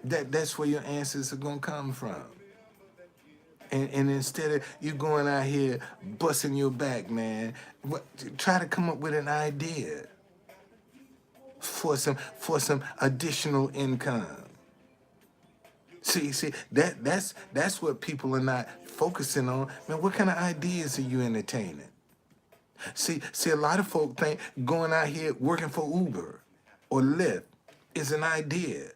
That's where your answers are gonna come from. And instead of you going out here busting your back, man, try to come up with an idea for some additional income. See, that's what people are not focusing on. Man, what kind of ideas are you entertaining? See, a lot of folk think going out here working for Uber or Lyft is an idea.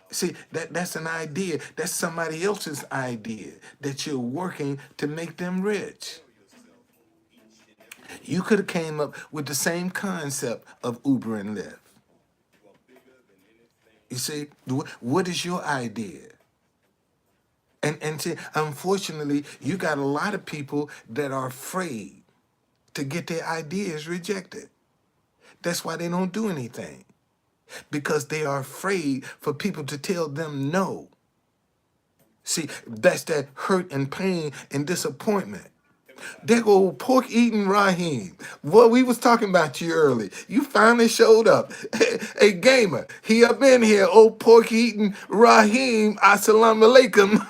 See, that's an idea. That's somebody else's idea that you're working to make them rich. You could have came up with the same concept of Uber and Lyft. You see, what is your idea? And see, unfortunately, you got a lot of people that are afraid to get their ideas rejected. That's why they don't do anything, because they are afraid for people to tell them no. See, that's that hurt and pain and disappointment. There go pork eating Raheem. Boy, we was talking about you early. You finally showed up. Hey, gamer, he up in here. Old pork eating Raheem. Assalamu alaikum.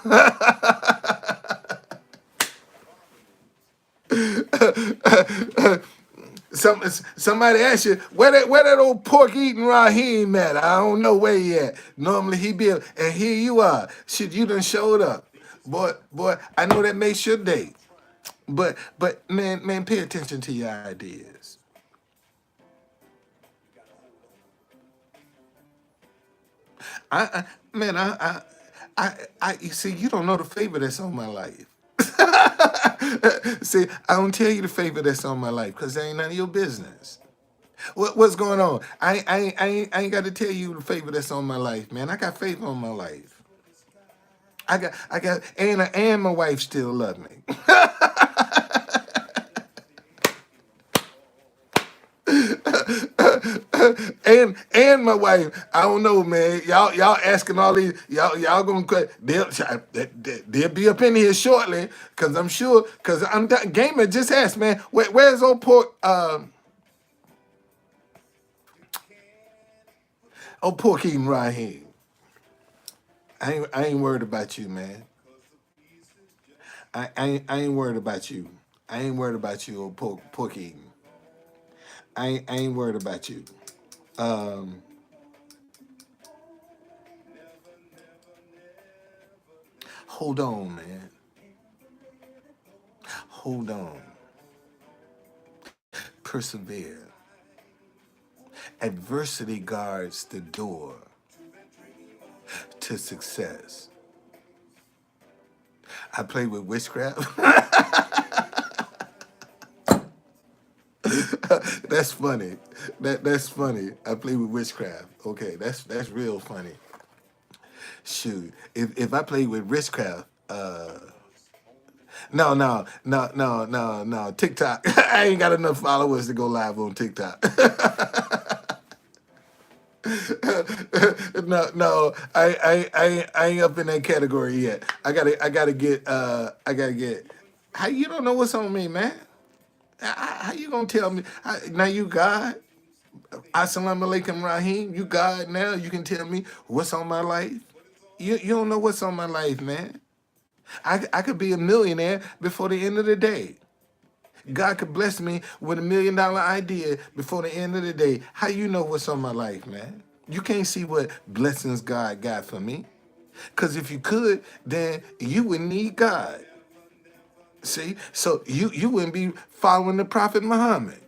Somebody asked you where that old pork eating Raheem at? I don't know where he at. Normally he be, and here you are. Shit, you done showed up, boy. I know that makes your day, but man, pay attention to your ideas. I man, you see, you don't know the favor that's on my life. See, I don't tell you the favor that's on my life because that ain't none of your business. What's going on? I ain't got to tell you the favor that's on my life, man. I got favor on my life. I got, and my wife still love me. And my wife. I don't know, man. Y'all asking all these. Y'all gonna cut. They'll be up in here shortly, cause I'm sure. Cause Gamer just asked, man. Where's old pork? Old pork eating Raheem. I ain't worried about you, man. I ain't worried about you. I ain't worried about you, old pork eating. I ain't worried about you. Um, hold on, man. Hold on. Persevere. Adversity guards the door to success. I play with witchcraft. That's funny. That's funny. I play with witchcraft. Okay, that's real funny. Shoot, if I play with witchcraft, no. TikTok. I ain't got enough followers to go live on TikTok. No. I ain't up in that category yet. I gotta get. How you don't know what's on me, man? How you gonna tell me? Now you God? Assalamu alaikum Rahim. You God now? You can tell me what's on my life? You don't know what's on my life, man. I could be a millionaire before the end of the day. God could bless me with $1 million idea before the end of the day. How you know what's on my life, man? You can't see what blessings God got for me. Because if you could, then you wouldn't need God. See? So you wouldn't be following the Prophet Muhammad.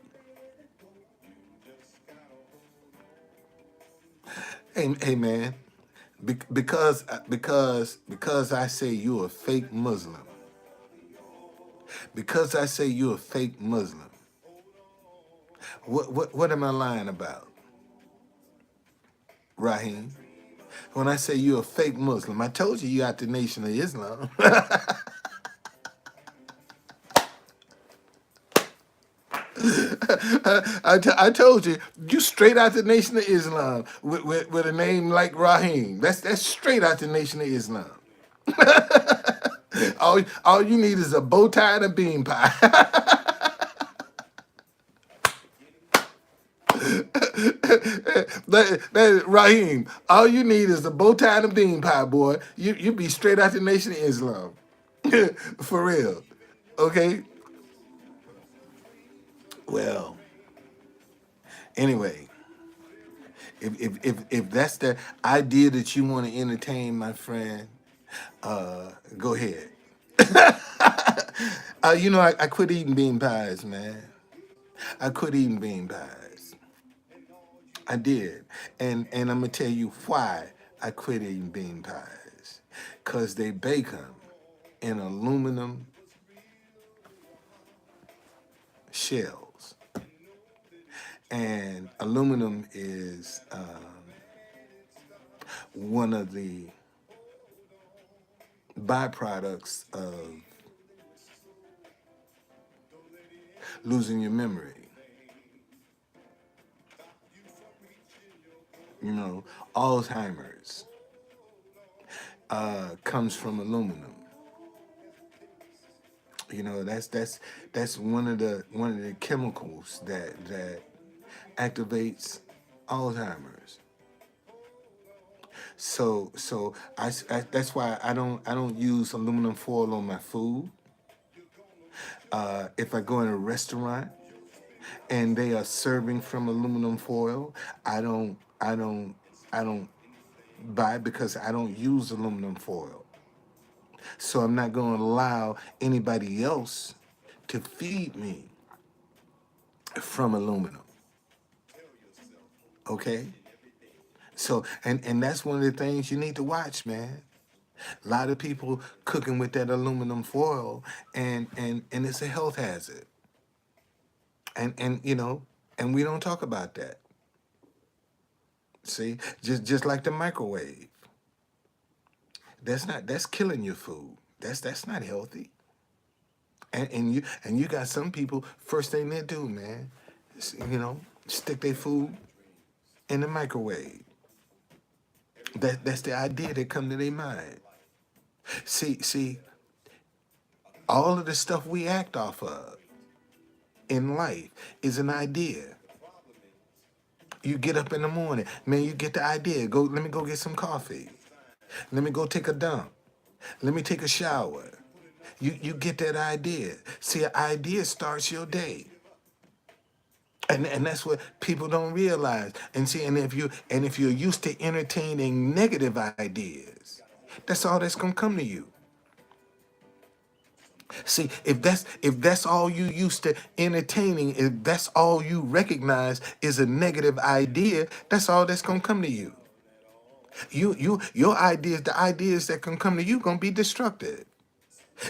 Hey man, because I say you're a fake Muslim. Because I say you're a fake Muslim. What am I lying about, Raheem? When I say you're a fake Muslim, I told you out the Nation of Islam. I told you straight out the Nation of Islam with a name like Raheem. That's straight out the Nation of Islam. All you need is a bow tie and a bean pie. Raheem, all you need is a bow tie and a bean pie, boy. You be straight out the Nation of Islam. For real. Okay? Well, anyway, if that's the idea that you want to entertain, my friend, go ahead. I quit eating bean pies, man. I quit eating bean pies. I did, and I'm gonna tell you why I quit eating bean pies. Cause they bake them in aluminum shells, and aluminum is one of the byproducts of losing your memory. You know, Alzheimer's comes from aluminum. You know, that's one of the chemicals that activates Alzheimer's. So that's why I don't use aluminum foil on my food. If I go in a restaurant, and they are serving from aluminum foil. I don't buy it because I don't use aluminum foil. So I'm not going to allow anybody else to feed me from aluminum. Okay? So and that's one of the things you need to watch, man. A lot of people cooking with that aluminum foil, and it's a health hazard. And and we don't talk about that. See, just like the microwave. That's killing your food. That's not healthy. And you got some people, first thing they do, man, stick their food in the microwave. That's the idea that come to their mind. See, all of the stuff we act off of in life is an idea. You get up in the morning, man, you get the idea. Let me go get some coffee. Let me go take a dump. Let me take a shower. You get that idea. See, an idea starts your day. And that's what people don't realize. And see, and if you're used to entertaining negative ideas, that's all that's gonna come to you. See, if that's all you used to entertaining, if that's all you recognize is a negative idea, that's all that's gonna come to you. Your ideas, the ideas that can come to you, gonna be destructive,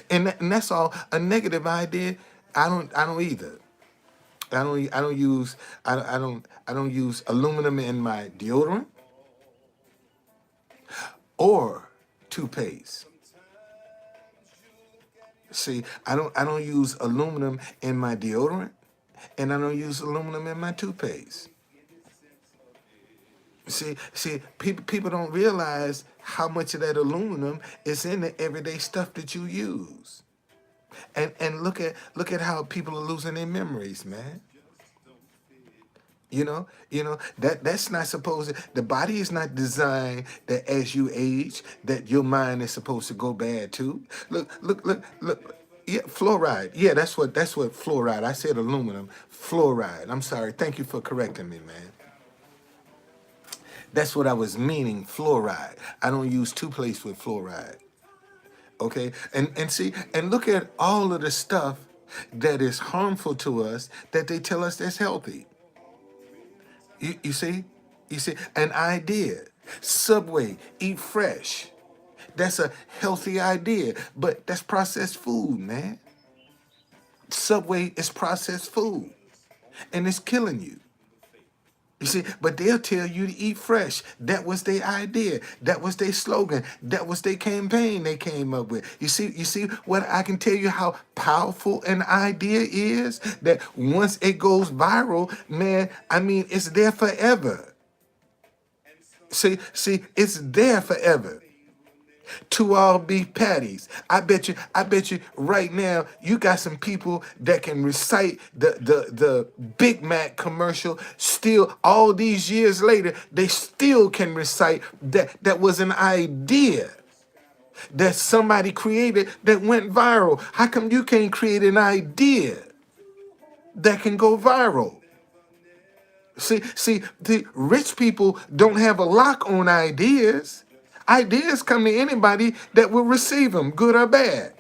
and that's all. A negative idea, I don't either. I don't use aluminum in my deodorant or toothpaste. See, I don't use aluminum in my deodorant, and I don't use aluminum in my toothpaste. See, people don't realize how much of that aluminum is in the everyday stuff that you use. And look at how people are losing their memories, man. That's not supposed to, the body is not designed that as you age that your mind is supposed to go bad too. Look. Yeah, fluoride. Yeah, that's what fluoride. I said aluminum. Fluoride. I'm sorry. Thank you for correcting me, man. That's what I was meaning, fluoride. I don't use toothpaste with fluoride. Okay? And see, and look at all of the stuff that is harmful to us that they tell us that's healthy. You see? You see? An idea. Subway, eat fresh. That's a healthy idea, but that's processed food, man. Subway is processed food, and it's killing you. You see, but they'll tell you to eat fresh. That was their idea. That was their slogan. That was their campaign they came up with. You see what I can tell you how powerful an idea is? That once it goes viral, man, I mean, it's there forever. See, it's there forever. Two all beef patties. I bet you right now you got some people that can recite the Big Mac commercial. Still, all these years later, they still can recite that was an idea that somebody created that went viral. How come you can't create an idea that can go viral? See, the rich people don't have a lock on ideas. Ideas come to anybody that will receive them, good or bad.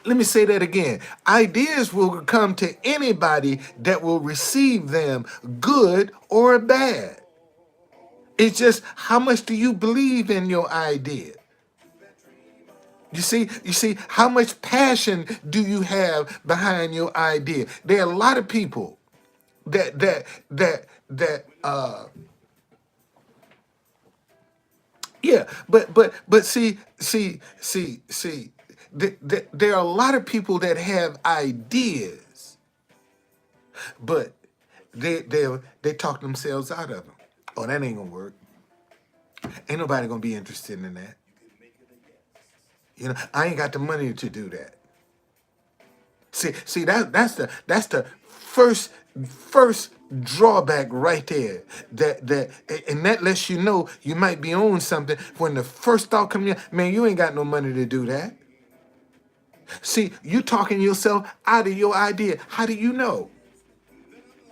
Let me say that again. Ideas will come to anybody that will receive them, good or bad. It's just how much do you believe in your idea? You see, how much passion do you have behind your idea? There are a lot of people that yeah, but see, there are a lot of people that have ideas, but they talk themselves out of them. Oh, that ain't gonna work. Ain't nobody gonna be interested in that. I ain't got the money to do that. See, that's the first drawback right there. And that lets you know you might be on something when the first thought comes in. Man, you ain't got no money to do that. See, you talking yourself out of your idea. How do you know?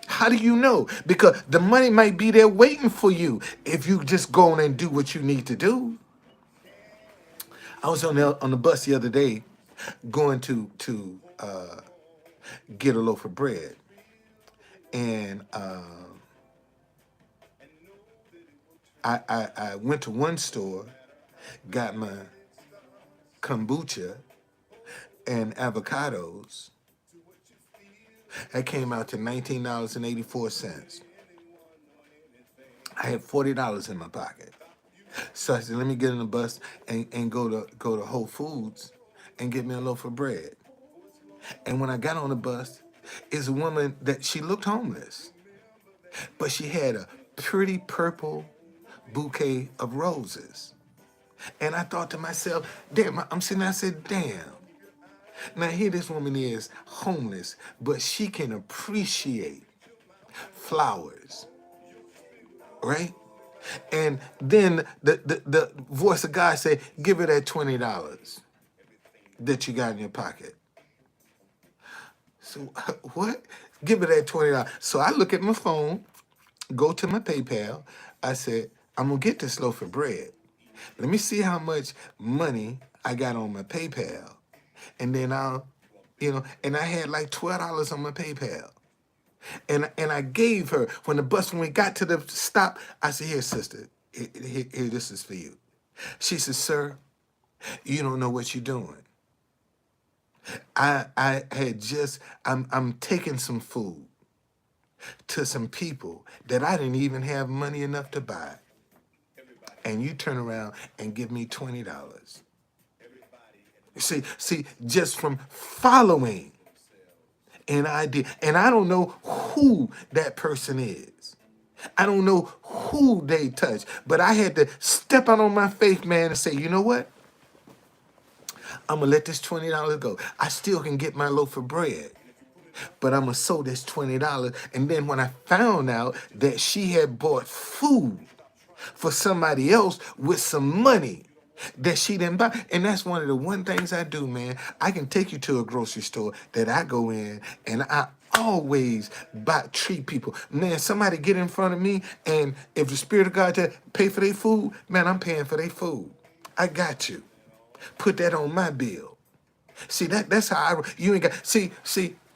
How do you know? Because the money might be there waiting for you if you just go on and do what you need to do. I was on the bus the other day going to get a loaf of bread, and I went to one store, got my kombucha and avocados. That came out to $19.84. I had $40 in my pocket. So I said, let me get in the bus and go to Whole Foods and get me a loaf of bread. And when I got on the bus, is a woman that she looked homeless, but she had a pretty purple bouquet of roses. And I thought to myself, damn, I'm sitting there, I said, damn. Now here this woman is homeless, but she can appreciate flowers, right? And then the voice of God said, give her that $20 that you got in your pocket. So what? Give her that $20. So I look at my phone, go to my PayPal. I said, I'm gonna get this loaf of bread. Let me see how much money I got on my PayPal. And then and I had like $12 on my PayPal. And I gave her, when we got to the stop, I said, here, sister, here, this is for you. She said, sir, you don't know what you're doing. I had I'm taking some food to some people that I didn't even have money enough to buy. And you turn around and give me $20. See, just from following an idea. And I don't know who that person is. I don't know who they touch. But I had to step out on my faith, man, and say, you know what? I'm going to let this $20 go. I still can get my loaf of bread, but I'm going to sow this $20. And then when I found out that she had bought food for somebody else with some money that she didn't buy. And that's one of the one things I do, man. I can take you to a grocery store that I go in, and I always treat people. Man, somebody get in front of me, and if the Spirit of God tell pay for their food, man, I'm paying for their food. I got you. Put that on my bill. See, that's how you ain't got see,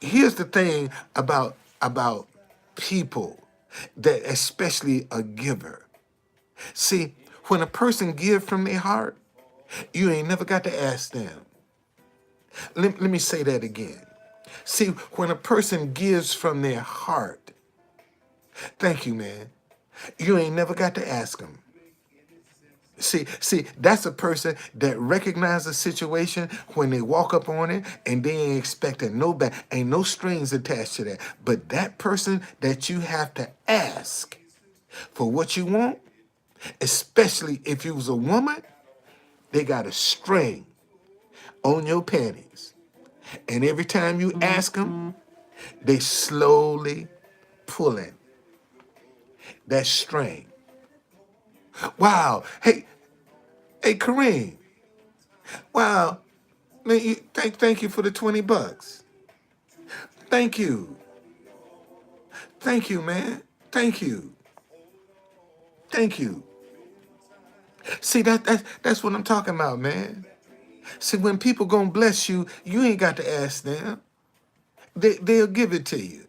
here's the thing about people, that especially a giver. See, when a person gives from their heart, you ain't never got to ask them. Let me say that again. See, when a person gives from their heart, thank you, man, you ain't never got to ask them. See, that's a person that recognizes a situation when they walk up on it, and they ain't expecting ain't no strings attached to that. But that person that you have to ask for what you want, especially if you was a woman, they got a string on your panties. And every time you ask them, they slowly pulling that string. Wow. Hey, Kareem. Wow. Man, thank you for the $20. Thank you. Thank you, man. Thank you. Thank you. See, that's what I'm talking about, man. See, when people gonna bless you, you ain't got to ask them. They'll give it to you.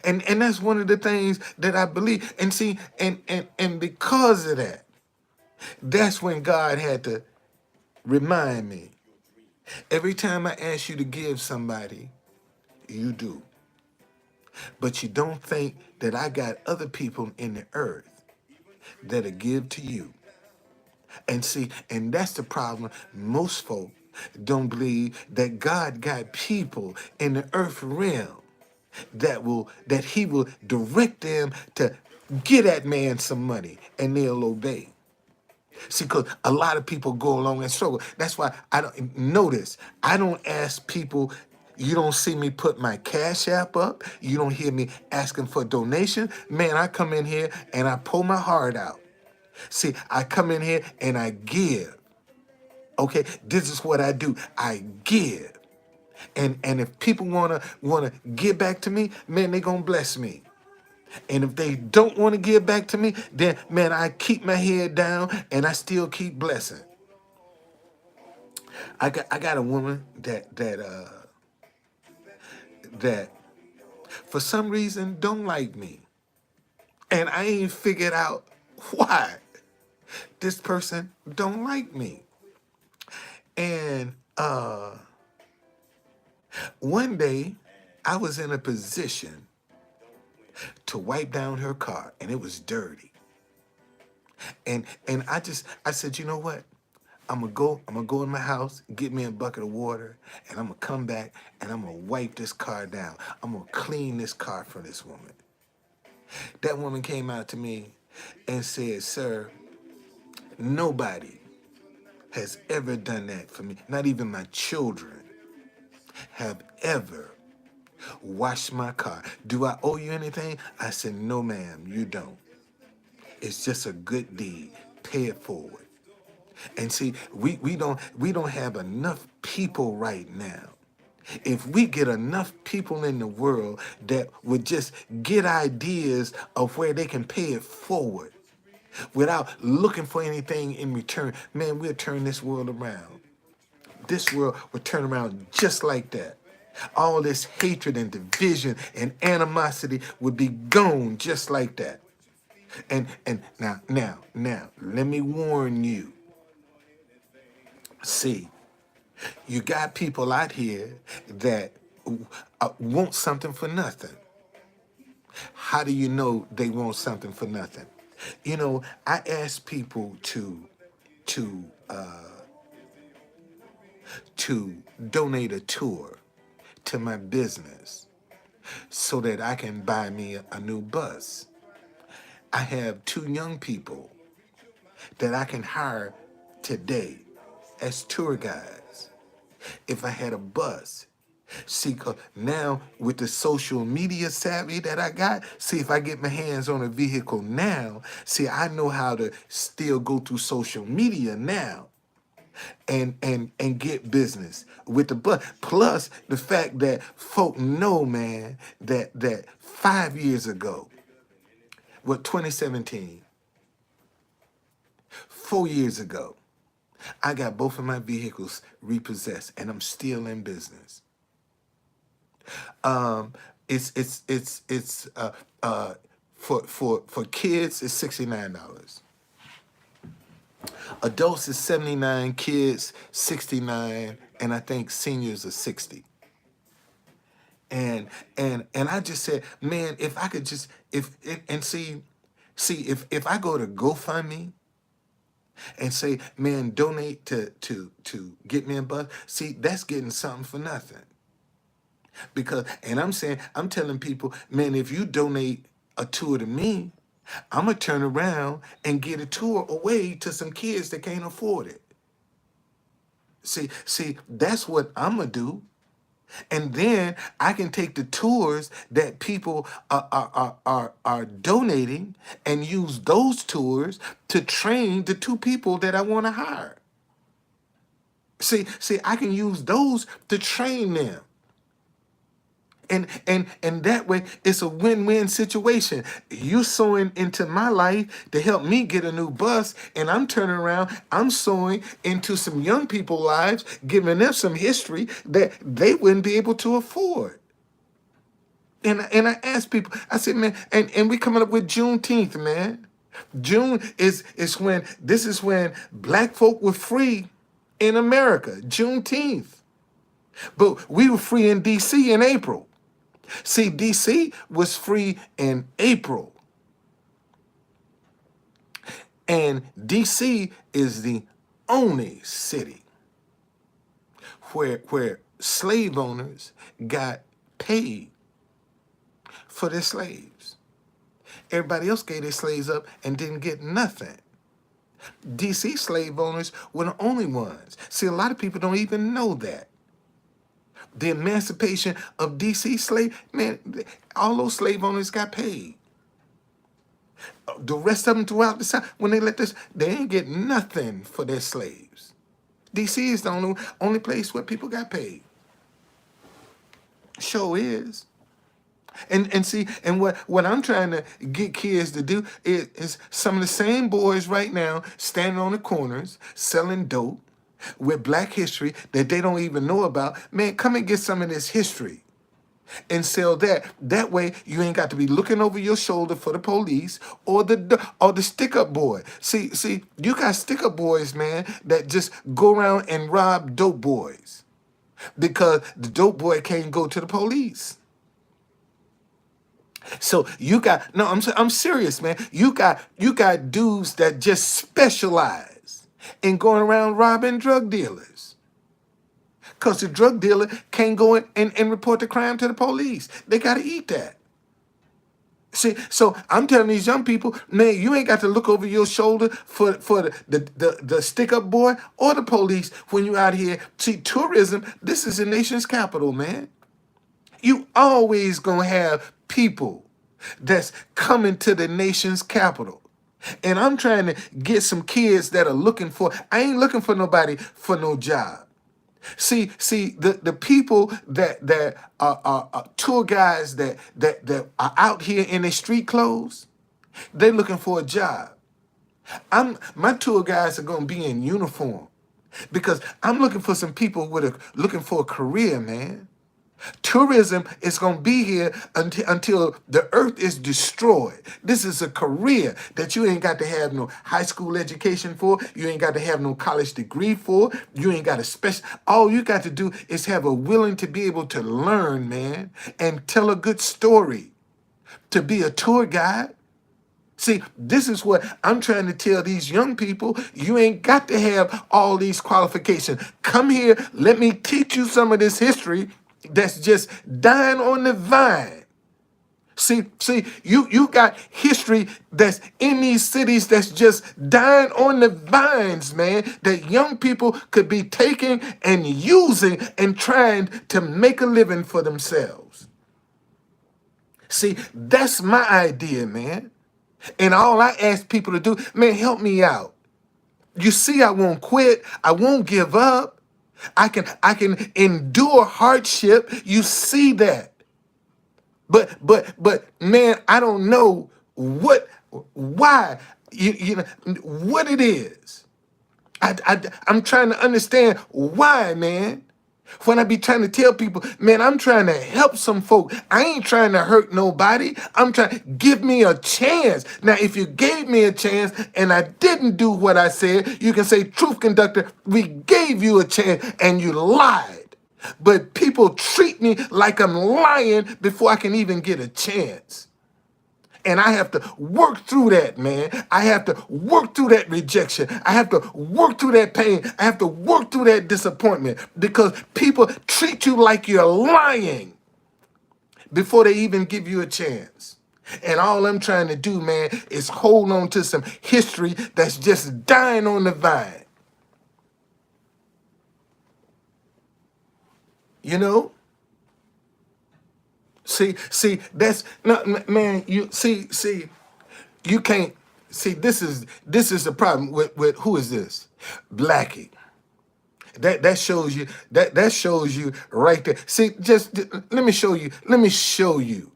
And that's one of the things that I believe. And see, and because of that, that's when God had to remind me. Every time I ask you to give somebody, you do. But you don't think that I got other people in the earth that'll give to you. And see, and that's the problem. Most folk don't believe that God got people in the earth realm that he will direct them to get that man some money, and they'll obey. See, because a lot of people go along and struggle. That's why I don't notice. I don't ask people. You don't see me put my Cash App up. You don't hear me asking for donation. Man, I come in here and I pull my heart out. See, I come in here and I give. Okay, this is what I do. I give. And if people wanna give back to me, man, they gonna bless me. And if they don't want to give back to me, then man, I keep my head down and I still keep blessing. I got a woman that for some reason don't like me. And I ain't figured out why this person don't like me. And one day I was in a position to wipe down her car and it was dirty. And I said, you know what? I'm gonna go in my house, get me a bucket of water, and I'm gonna come back and I'm gonna wipe this car down. I'm gonna clean this car for this woman. That woman came out to me and said, sir, nobody has ever done that for me. Not even my children have ever washed my car. Do I owe you anything? I said, no, ma'am, you don't. It's just a good deed. Pay it forward. And see, we don't have enough people right now. If we get enough people in the world that would just get ideas of where they can pay it forward without looking for anything in return, man, we'll turn this world around. This world will turn around just like that. All this hatred and division and animosity would be gone just like that. And now, let me warn you. See, you got people out here that want something for nothing. How do you know they want something for nothing? You know, I ask people to to donate a tour to my business so that I can buy me a new bus. I have two young people that I can hire today as tour guides. If I had a bus, see, 'cause now with the social media savvy that I got, see, if I get my hands on a vehicle now, see, I know how to still go through social media now and get business with the bus. Plus the fact that folk know, man, that 5 years ago, what 2017, 4 years ago, I got both of my vehicles repossessed, and I'm still in business. Um, it's for kids it's $69. Adults is 79, kids 69, and I think seniors are 60. And I just said, man, if I could just and see if I go to GoFundMe and say, man, donate to get me a bus, see, that's getting something for nothing. Because, and I'm telling people, man, if you donate a tour to me, I'm gonna turn around and get a tour away to some kids that can't afford it. See, that's what I'm gonna do. And then I can take the tours that people are donating and use those tours to train the two people that I want to hire. See, I can use those to train them. And that way it's a win-win situation. You sewing into my life to help me get a new bus, and I'm turning around, I'm sewing into some young people's lives, giving them some history that they wouldn't be able to afford. And I ask people, I said, man, and we coming up with Juneteenth, man. June is when this is when black folk were free in America, Juneteenth. But we were free in DC in April. See, DC was free in April. And DC is the only city where slave owners got paid for their slaves. Everybody else gave their slaves up and didn't get nothing. DC slave owners were the only ones. See, a lot of people don't even know that. The emancipation of DC slave, man, all those slave owners got paid. The rest of them throughout the South, when they let this, they ain't get nothing for their slaves. DC is the only place where people got paid. Show is. And see, and what I'm trying to get kids to do is some of the same boys right now standing on the corners selling dope with black history that they don't even know about. Man, come and get some of this history and sell that. That way you ain't got to be looking over your shoulder for the police or the stick-up boy. See, you got stick-up boys, man, that just go around and rob dope boys because the dope boy can't go to the police. So you got no, I'm serious, man. You got dudes that just specialize in going around robbing drug dealers. Cause the drug dealer can't go in and report the crime to the police. They gotta eat that. See, so I'm telling these young people, man, you ain't got to look over your shoulder for the stick up boy or the police when you out here. See, tourism, this is the nation's capital, man. You always gonna have people that's coming to the nation's capital. And I'm trying to get some kids that are looking for, I ain't looking for nobody for no job. See, the people that are tour guides that are out here in their street clothes, they looking for a job. My tour guides are gonna be in uniform because I'm looking for some people looking for a career, man. Tourism is going to be here until the earth is destroyed. This is a career that you ain't got to have no high school education for. You ain't got to have no college degree for. You ain't got to all you got to do is have a willing to be able to learn, man, and tell a good story. To be a tour guide. See, this is what I'm trying to tell these young people. You ain't got to have all these qualifications. Come here, let me teach you some of this history that's just dying on the vine. See, you got history that's in these cities that's just dying on the vines, man, that young people could be taking and using and trying to make a living for themselves. See, that's my idea, man. And all I ask people to do, man, help me out. You see, I won't quit. I won't give up. I can endure hardship. You see that. But man, I don't know why, you know, what it is. I'm trying to understand why, man. When I be trying to tell people, man, I'm trying to help some folk. I ain't trying to hurt nobody. I'm trying, give me a chance. Now, if you gave me a chance and I didn't do what I said, you can say, truth conductor, we gave you a chance and you lied. But people treat me like I'm lying before I can even get a chance. And I have to work through that, man. I have to work through that rejection. I have to work through that pain. I have to work through that disappointment because people treat you like you're lying before they even give you a chance. And all I'm trying to do, man, is hold on to some history that's just dying on the vine. You know? See, that's no man, you can't see this is the problem with who is this? Blackie. That shows you that shows you right there. See, just let me show you.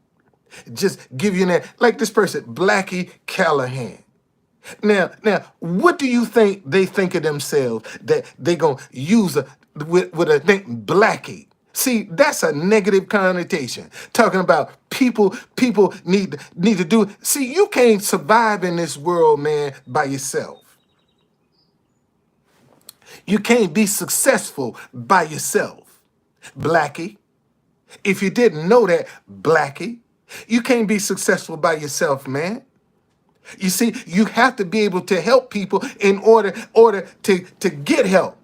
Just give you that like this person, Blackie Callahan. Now, what do you think they think of themselves that they gonna use with a thing Blackie? See, that's a negative connotation. Talking about people need to do. See, you can't survive in this world, man, by yourself. You can't be successful by yourself, Blackie. If you didn't know that, Blackie, you can't be successful by yourself, man. You see, you have to be able to help people in order to get help.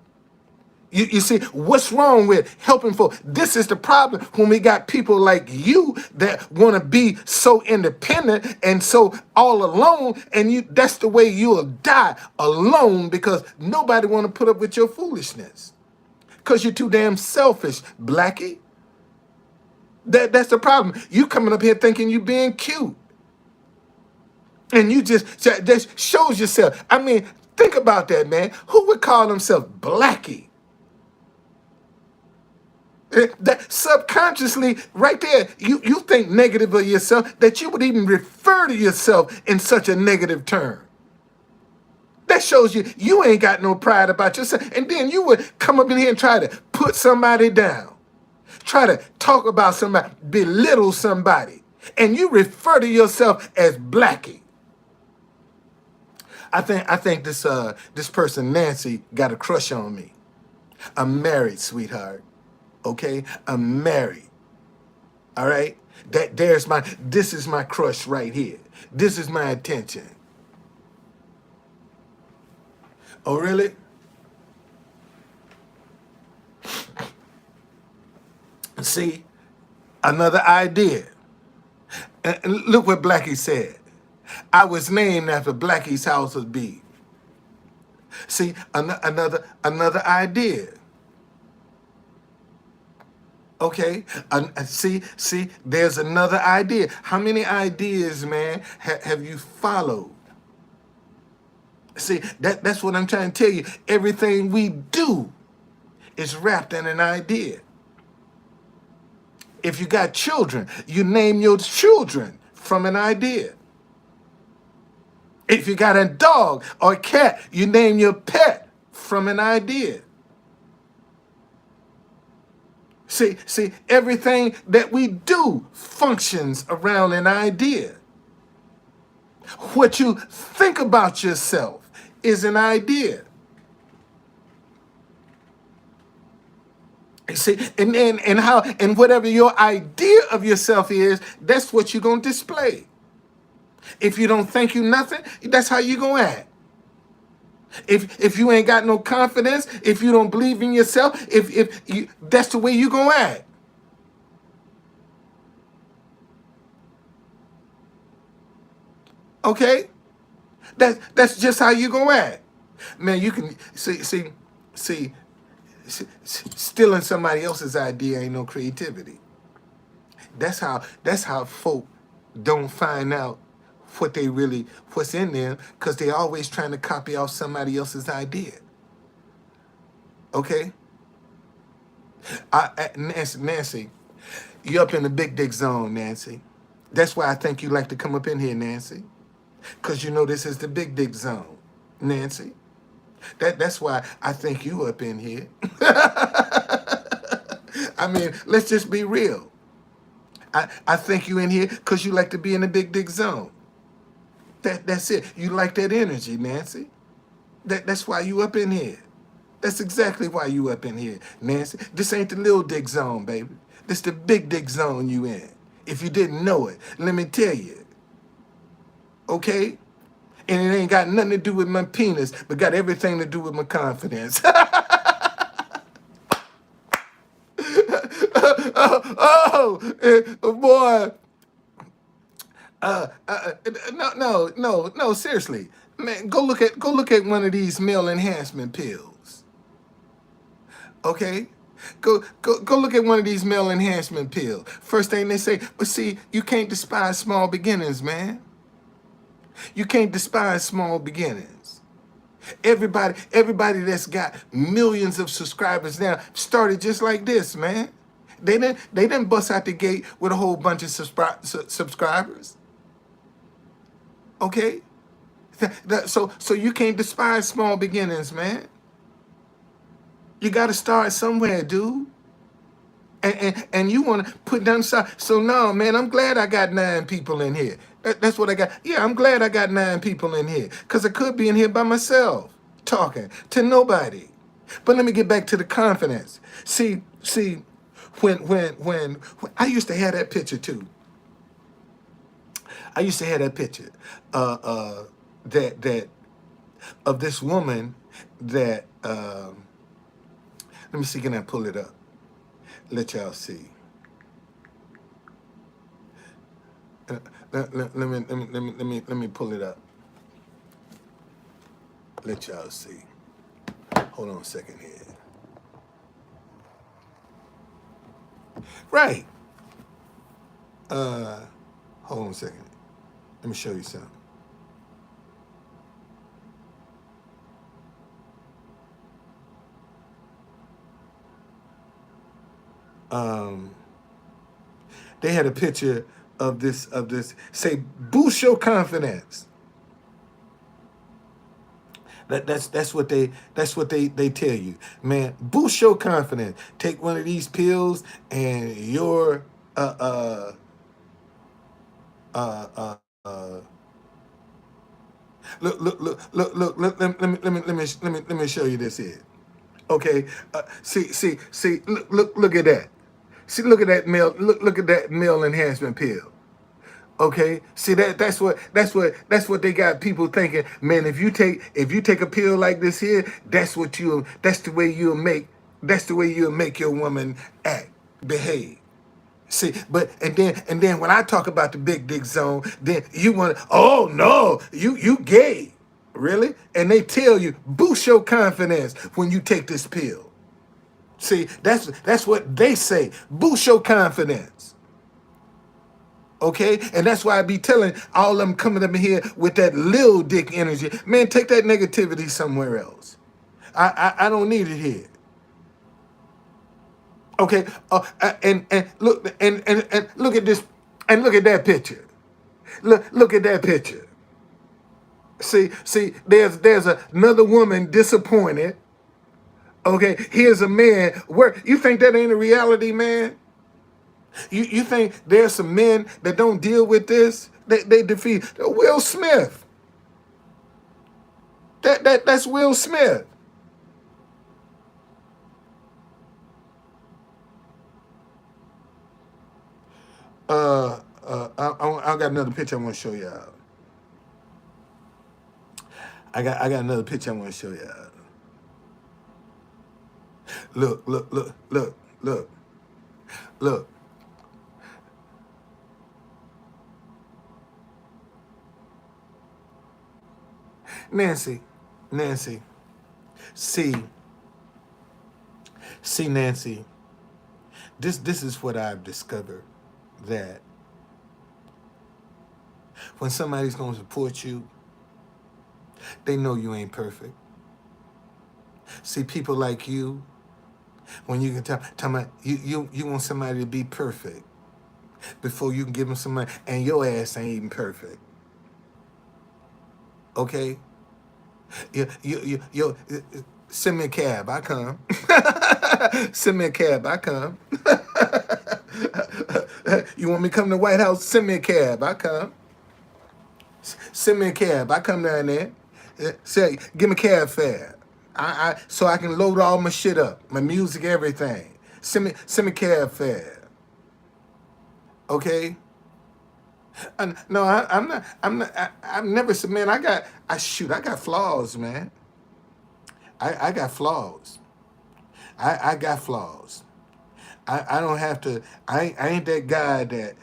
You see, what's wrong with helping folks? This is the problem when we got people like you that want to be so independent and so all alone, and that's the way you'll die, alone, because nobody want to put up with your foolishness. Because you're too damn selfish, Blackie. That's the problem. You coming up here thinking you being cute. And you just shows yourself. I mean, think about that, man. Who would call himself Blackie? That subconsciously, right there, you think negative of yourself, that you would even refer to yourself in such a negative term. That shows you ain't got no pride about yourself. And then you would come up in here and try to put somebody down, try to talk about somebody, belittle somebody, and you refer to yourself as Blackie. I think this person Nancy got a crush on me. I'm married, sweetheart. Okay, I'm married. All right. This is my crush right here. This is my attention. Oh, really? See, another idea. And look what Blackie said. I was named after Blackie's house of B. See, another idea. Okay, see, there's another idea. How many ideas, man, have you followed? See, that's what I'm trying to tell you. Everything we do is wrapped in an idea. If you got children, you name your children from an idea. If you got a dog or a cat, you name your pet from an idea. See, everything that we do functions around an idea. What you think about yourself is an idea. You see, and whatever your idea of yourself is, that's what you're gonna display. If you don't think you nothing, that's how you gonna act. If you ain't got no confidence, if you don't believe in yourself, if you, that's the way you gonna act. Okay, that's just how you gonna act. Man, you can see, stealing somebody else's idea ain't no creativity. That's how folk don't find out what's in them, because they always trying to copy off somebody else's idea. Okay, Nancy, you up in the big dick zone, Nancy. That's why I think you like to come up in here, Nancy, because you know this is the big dick zone, Nancy. That's why I think you up in here. I mean, let's just be real. I think you in here because you like to be in the big dick zone. That's it. You like that energy, Nancy. That's why you up in here. That's exactly why you up in here, Nancy. This ain't the little dick zone, baby. This the big dick zone you in. If you didn't know it, let me tell you. Okay? And it ain't got nothing to do with my penis, but got everything to do with my confidence. Boy. No, seriously. Man, go look at one of these male enhancement pills. Okay? Go look at one of these male enhancement pills. First thing they say, but see, you can't despise small beginnings, man. You can't despise small beginnings. Everybody that's got millions of subscribers now started just like this, man. They didn't bust out the gate with a whole bunch of subscribers. Okay? So you can't despise small beginnings, man. You got to start somewhere, dude. And you want to put down side. So no, man, I'm glad I got 9 people in here. That's what I got. Yeah, I'm glad I got 9 people in here, because I could be in here by myself talking to nobody. But let me get back to the confidence. See, when I used to have that picture too. I used to have that picture, that of this woman that. Let me see, can I pull it up? Let y'all see. Let me pull it up. Let y'all see. Hold on a second here. Right. Hold on a second. Let me show you something. Um, they had a picture of this say boost your confidence. That's what they tell you, man. Boost your confidence. Take one of these pills, and your uh uh uh uh. uh let me show you this here. Okay, see, look at that. See, look at that male. Look at that male enhancement pill. Okay, see that's what they got people thinking. Man, if you take a pill like this here, that's the way you'll make your woman act, behave. See, but and then when I talk about the big dick zone, then you want, oh no, you gay, really? And they tell you boost your confidence when you take this pill. See, that's what they say. Boost your confidence. Okay, and that's why I be telling all of them coming up in here with that little dick energy. Man, take that negativity somewhere else. I don't need it here. Okay, and look and look at this and look at that picture. Look at that picture. See, there's another woman disappointed. Okay, here's a man. Where you think that ain't a reality, man? You think there's some men that don't deal with this? They defeat Will Smith. That's Will Smith. I got another picture I want to show y'all. I got another picture I want to show y'all. Look. Nancy, Nancy, see, Nancy. This is what I've discovered, that when somebody's gonna support you, they know you ain't perfect. See, people like you, when you can tell me you want somebody to be perfect before you can give them some money, and your ass ain't even perfect. Okay, send me a cab, I come. Send me a cab, I come. You want me to come to the White House? Send me a cab, I come. Send me a cab, I come down there. Say, give me cab fare. So I can load all my shit up, my music, everything. Send me cab fare. Okay. No, I'm not. I'm never said, man. I got flaws, man. I got flaws. I got flaws. I don't have to. I ain't that guy that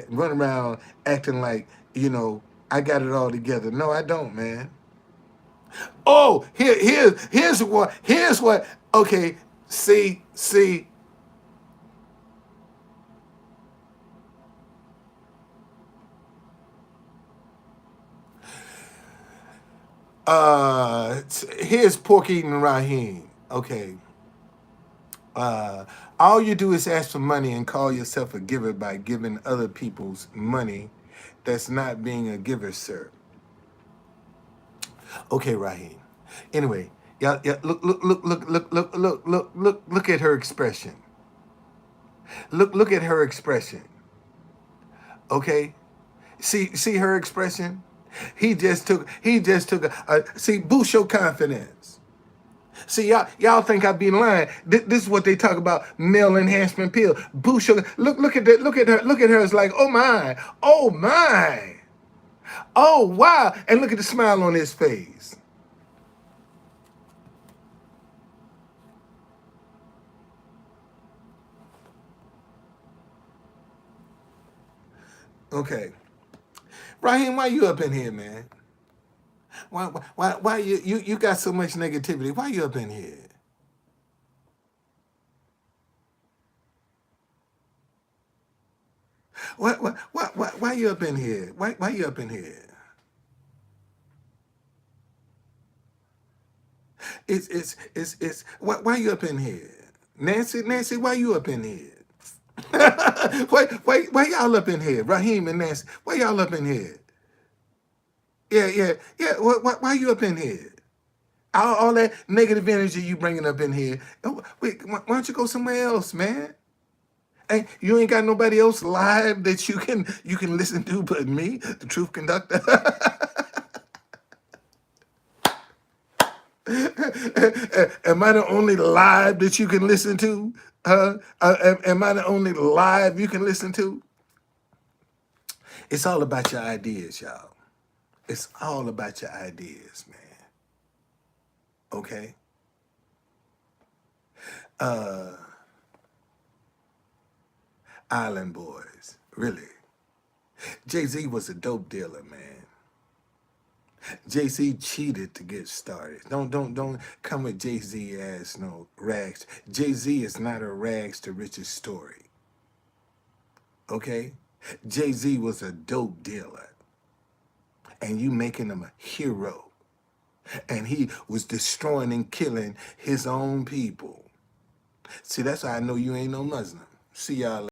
run around acting like, I got it all together. No, I don't, man. Oh, here's what. Okay, see. Here's pork eating Raheem. Okay. Uh, all you do is ask for money and call yourself a giver by giving other people's money. That's not being a giver, sir. Okay, Raheem. Anyway, yeah, look at her expression. Look at her expression. Okay, see her expression. He just took see, boost your confidence. See, y'all think I be lying. This is what they talk about, male enhancement pill. Boost your, look at that, look at her. It's like, oh my, oh wow, and look at the smile on his face. Okay, Raheem, why you up in here, man? Why you got so much negativity? Why you up in here? Why you up in here? Why you up in here? It's why you up in here? Nancy, why you up in here? why y'all up in here? Raheem and Nancy, why y'all up in here? Yeah. Why you up in here? All that negative energy you bringing up in here. Oh, wait, why don't you go somewhere else, man? Hey, you ain't got nobody else live that you can listen to but me, the truth conductor. Am I the only live that you can listen to? Am I the only live you can listen to? It's all about your ideas, y'all. It's all about your ideas, man. Okay? Island Boys, really. Jay-Z was a dope dealer, man. Jay-Z cheated to get started. Don't come with Jay-Z as no rags. Jay-Z is not a rags to riches story. Okay? Jay-Z was a dope dealer. And you making him a hero. And he was destroying and killing his own people. See, that's how I know you ain't no Muslim. See y'all later.